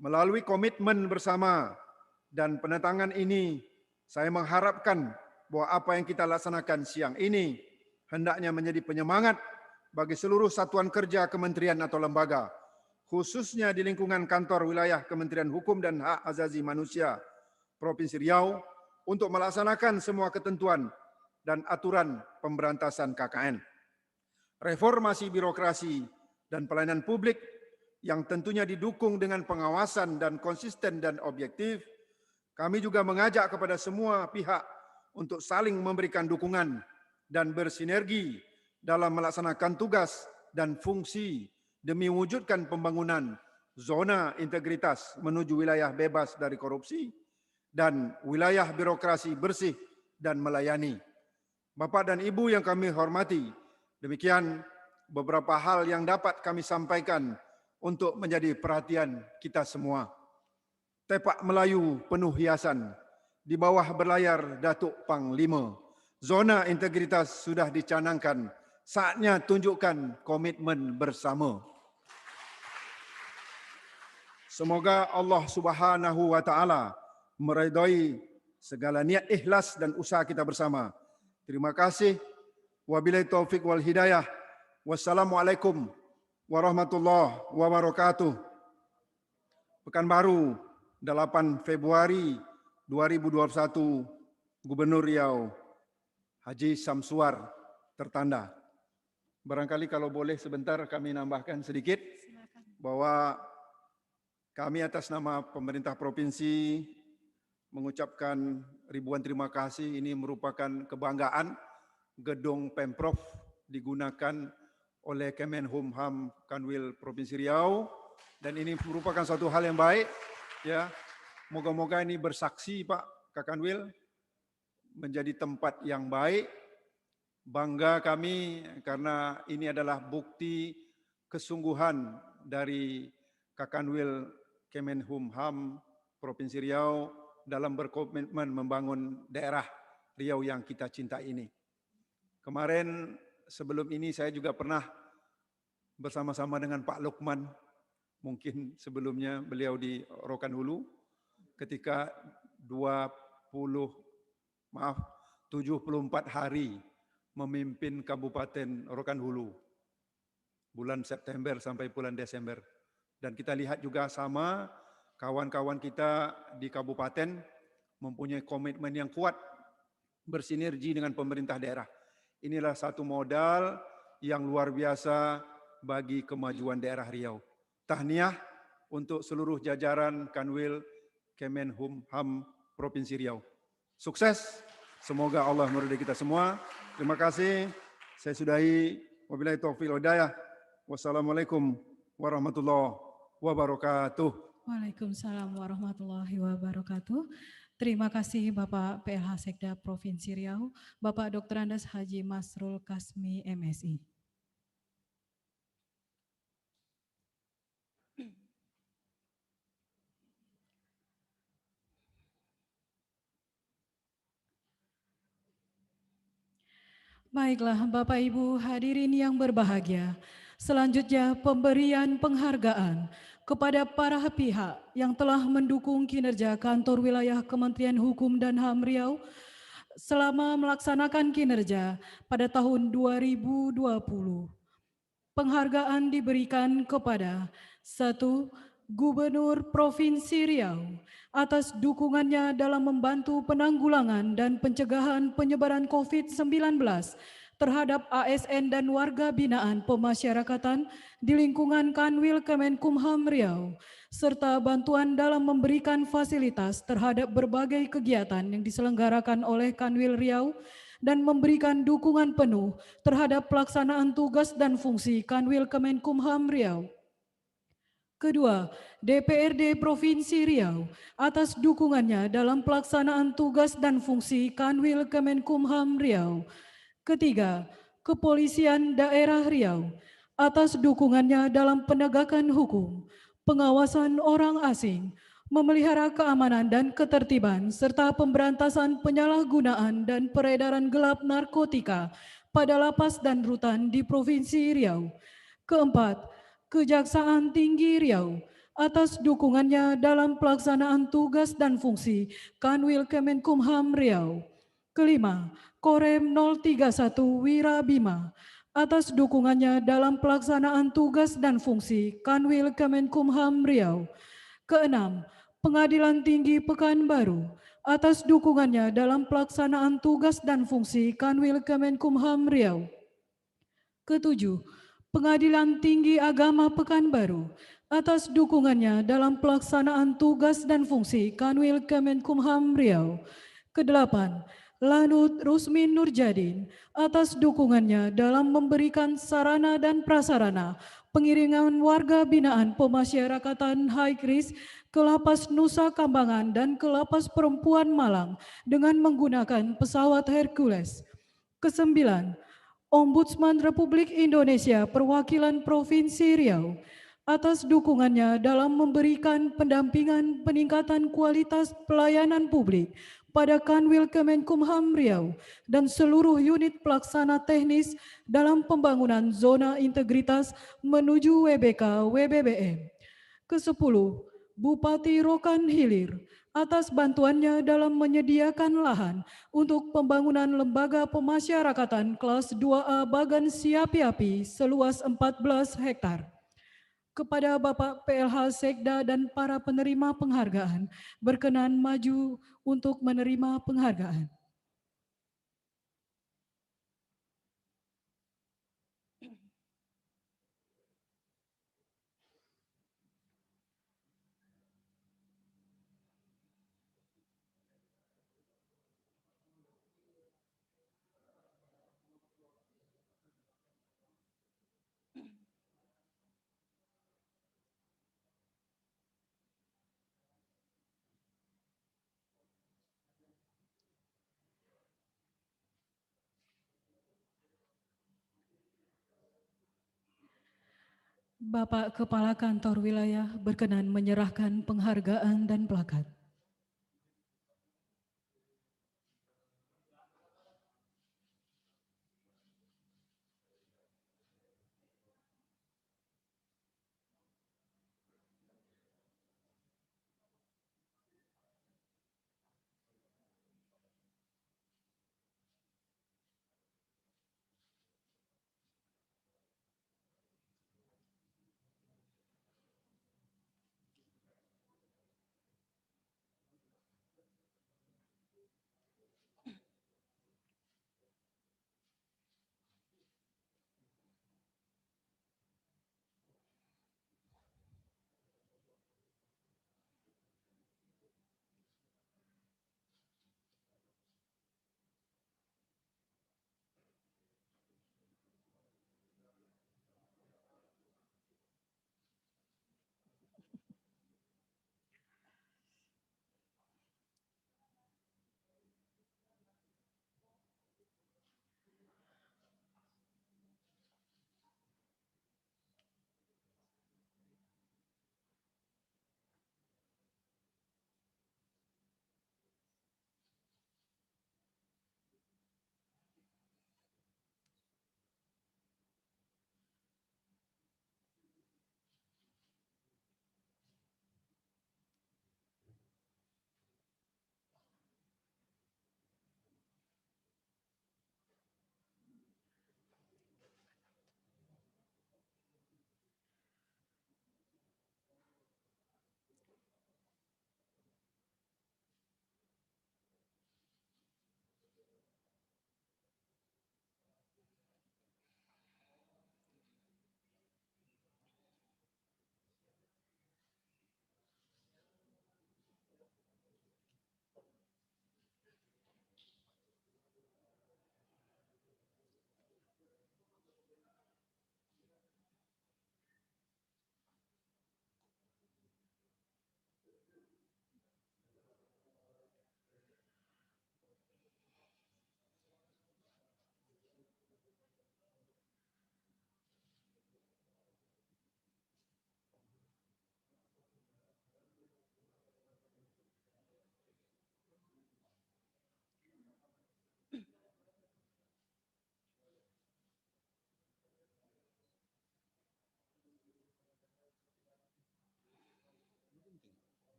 Melalui komitmen bersama dan penetangan ini, saya mengharapkan bahwa apa yang kita laksanakan siang ini hendaknya menjadi penyemangat bagi seluruh satuan kerja kementerian atau lembaga, khususnya di lingkungan kantor wilayah Kementerian Hukum dan Hak Asasi Manusia Provinsi Riau untuk melaksanakan semua ketentuan dan aturan pemberantasan KKN. Reformasi birokrasi dan pelayanan publik yang tentunya didukung dengan pengawasan dan konsisten dan objektif, kami juga mengajak kepada semua pihak untuk saling memberikan dukungan dan bersinergi dalam melaksanakan tugas dan fungsi demi mewujudkan pembangunan zona integritas menuju wilayah bebas dari korupsi dan wilayah birokrasi bersih dan melayani. Bapak dan Ibu yang kami hormati, demikian beberapa hal yang dapat kami sampaikan untuk menjadi perhatian kita semua. Tepak Melayu penuh hiasan, di bawah berlayar Datuk Panglima. Zona integritas sudah dicanangkan, saatnya tunjukkan komitmen bersama. Semoga Allah Subhanahu wa taala meridai segala niat ikhlas dan usaha kita bersama. Terima kasih. Wabillahi taufik wal hidayah. Wassalamualaikum warahmatullahi wabarakatuh. Pekanbaru, 8 Februari 2021, Gubernur Riau Haji Samsuar tertanda. Barangkali kalau boleh sebentar kami nambahkan sedikit bahwa kami atas nama pemerintah provinsi mengucapkan ribuan terima kasih. Ini merupakan kebanggaan gedung Pemprov digunakan oleh Kemenhumham Kanwil Provinsi Riau, dan ini merupakan suatu hal yang baik. Ya, moga-moga ini bersaksi Pak Kakanwil menjadi tempat yang baik. Bangga kami karena ini adalah bukti kesungguhan dari Kakanwil Kemenhumham Provinsi Riau dalam berkomitmen membangun daerah Riau yang kita cinta ini. Kemarin sebelum ini saya juga pernah bersama-sama dengan Pak Lukman, mungkin sebelumnya beliau di Rokan Hulu, ketika 74 hari memimpin Kabupaten Rokan Hulu, bulan September sampai bulan Desember. Dan kita lihat juga sama kawan-kawan kita di kabupaten mempunyai komitmen yang kuat bersinergi dengan pemerintah daerah. Inilah satu modal yang luar biasa bagi kemajuan daerah Riau. Tahniah untuk seluruh jajaran Kanwil Kemenhumham Provinsi Riau. Sukses, semoga Allah meridai kita semua. Terima kasih. Saya sudahi. Wabillahi taufiq wal hidayah. Wassalamualaikum warahmatullahi wabarakatuh. Waalaikumsalam warahmatullahi wabarakatuh. Terima kasih Bapak PLH Sekda Provinsi Riau, Bapak Dr. Andes Haji Masrul Kasmi MSI. Baiklah Bapak Ibu hadirin yang berbahagia, selanjutnya pemberian penghargaan kepada para pihak yang telah mendukung kinerja kantor wilayah Kementerian Hukum dan HAM Riau selama melaksanakan kinerja pada tahun 2020. Penghargaan diberikan kepada 1. Gubernur Provinsi Riau atas dukungannya dalam membantu penanggulangan dan pencegahan penyebaran COVID-19 terhadap ASN dan warga binaan pemasyarakatan di lingkungan Kanwil Kemenkumham Riau, serta bantuan dalam memberikan fasilitas terhadap berbagai kegiatan yang diselenggarakan oleh Kanwil Riau dan memberikan dukungan penuh terhadap pelaksanaan tugas dan fungsi Kanwil Kemenkumham Riau. Kedua, DPRD Provinsi Riau atas dukungannya dalam pelaksanaan tugas dan fungsi Kanwil Kemenkumham Riau. Ketiga, Kepolisian Daerah Riau atas dukungannya dalam penegakan hukum, pengawasan orang asing, memelihara keamanan dan ketertiban, serta pemberantasan penyalahgunaan dan peredaran gelap narkotika pada lapas dan rutan di Provinsi Riau. Keempat, Kejaksaan Tinggi Riau atas dukungannya dalam pelaksanaan tugas dan fungsi Kanwil Kemenkumham Riau. Kelima, Korem 031 Wirabima atas dukungannya dalam pelaksanaan tugas dan fungsi Kanwil Kemenkumham Riau. Keenam, Pengadilan Tinggi Pekanbaru atas dukungannya dalam pelaksanaan tugas dan fungsi Kanwil Kemenkumham Riau. Ketujuh, Pengadilan Tinggi Agama Pekanbaru atas dukungannya dalam pelaksanaan tugas dan fungsi Kanwil Kemenkumham Riau. Kedelapan, Lanut Rusmin Nurjadin atas dukungannya dalam memberikan sarana dan prasarana pengiringan warga binaan pemasyarakatan High Kris ke Lapas Nusa Kambangan dan ke Lapas Perempuan Malang dengan menggunakan pesawat Hercules. Kesembilan, Ombudsman Republik Indonesia Perwakilan Provinsi Riau atas dukungannya dalam memberikan pendampingan peningkatan kualitas pelayanan publik pada Kanwil Kemenkumham Riau dan seluruh unit pelaksana teknis dalam pembangunan zona integritas menuju WBK WBBM. Kesepuluh, Bupati Rokan Hilir atas bantuannya dalam menyediakan lahan untuk pembangunan lembaga pemasyarakatan kelas 2A Bagan Siapi-api seluas 14 hektar. Kepada Bapak PLH Sekda dan para penerima penghargaan, berkenan maju untuk menerima penghargaan. Bapak Kepala Kantor Wilayah berkenan menyerahkan penghargaan dan plakat.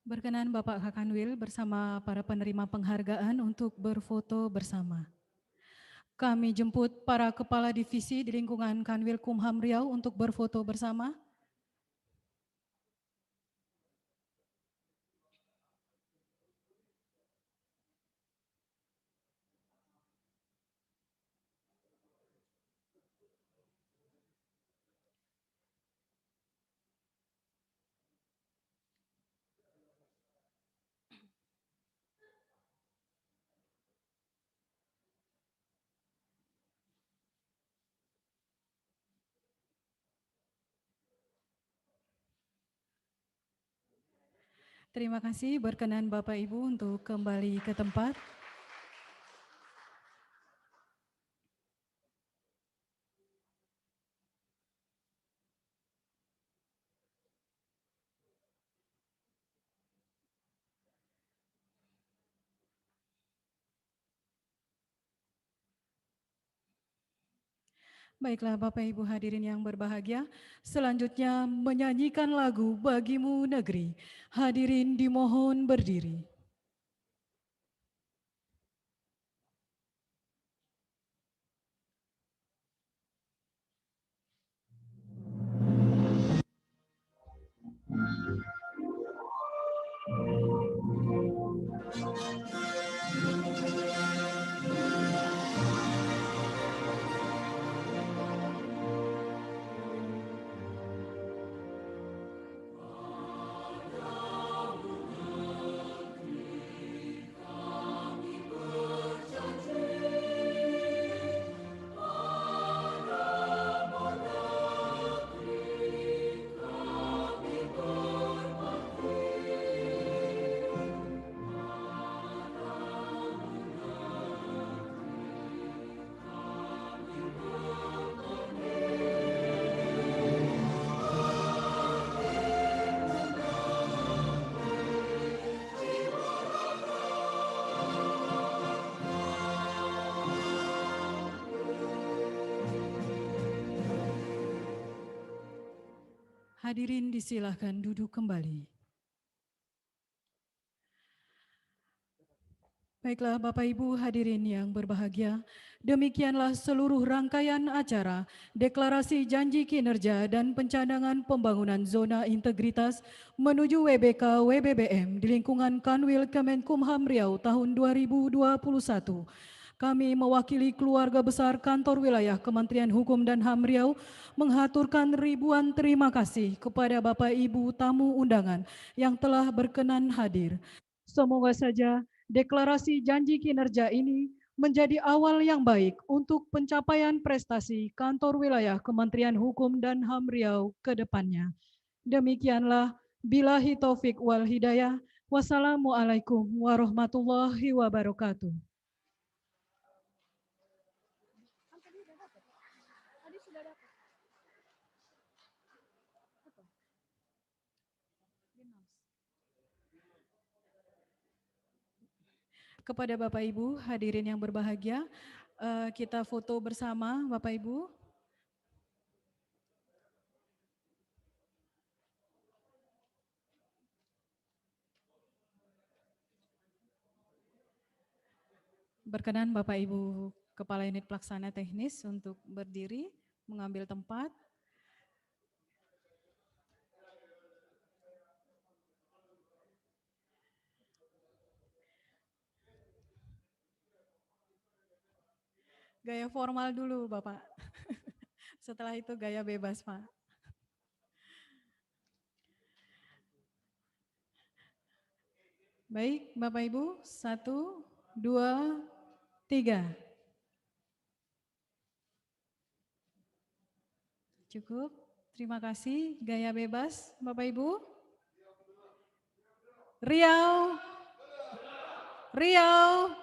Berkenan Bapak Kakanwil bersama para penerima penghargaan untuk berfoto bersama. Kami jemput para kepala divisi di lingkungan Kanwil Kumham Riau untuk berfoto bersama. Terima kasih, berkenan Bapak Ibu untuk kembali ke tempat. Baiklah Bapak Ibu hadirin yang berbahagia, selanjutnya menyanyikan lagu Bagimu Negeri. Hadirin dimohon berdiri. Hadirin disilahkan duduk kembali. Baiklah Bapak Ibu hadirin yang berbahagia, demikianlah seluruh rangkaian acara Deklarasi Janji Kinerja dan Pencadangan Pembangunan Zona Integritas menuju WBK WBBM di lingkungan Kanwil Kemenkumham Riau tahun 2021. Kami mewakili keluarga besar Kantor Wilayah Kementerian Hukum dan HAM Riau menghaturkan ribuan terima kasih kepada Bapak Ibu tamu undangan yang telah berkenan hadir. Semoga saja deklarasi janji kinerja ini menjadi awal yang baik untuk pencapaian prestasi Kantor Wilayah Kementerian Hukum dan HAM Riau ke depannya. Demikianlah, billahi taufik wal hidayah. Wassalamualaikum warahmatullahi wabarakatuh. Kepada Bapak Ibu hadirin yang berbahagia, kita foto bersama Bapak Ibu. Berkenan Bapak Ibu Kepala Unit Pelaksana Teknis untuk berdiri, mengambil tempat. Gaya formal dulu Bapak. Setelah itu gaya bebas Pak. Baik Bapak Ibu, 1, 2, 3. Cukup. Terima kasih. Gaya bebas, Bapak Ibu. Riau. Riau.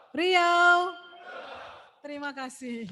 Riau. Terima kasih.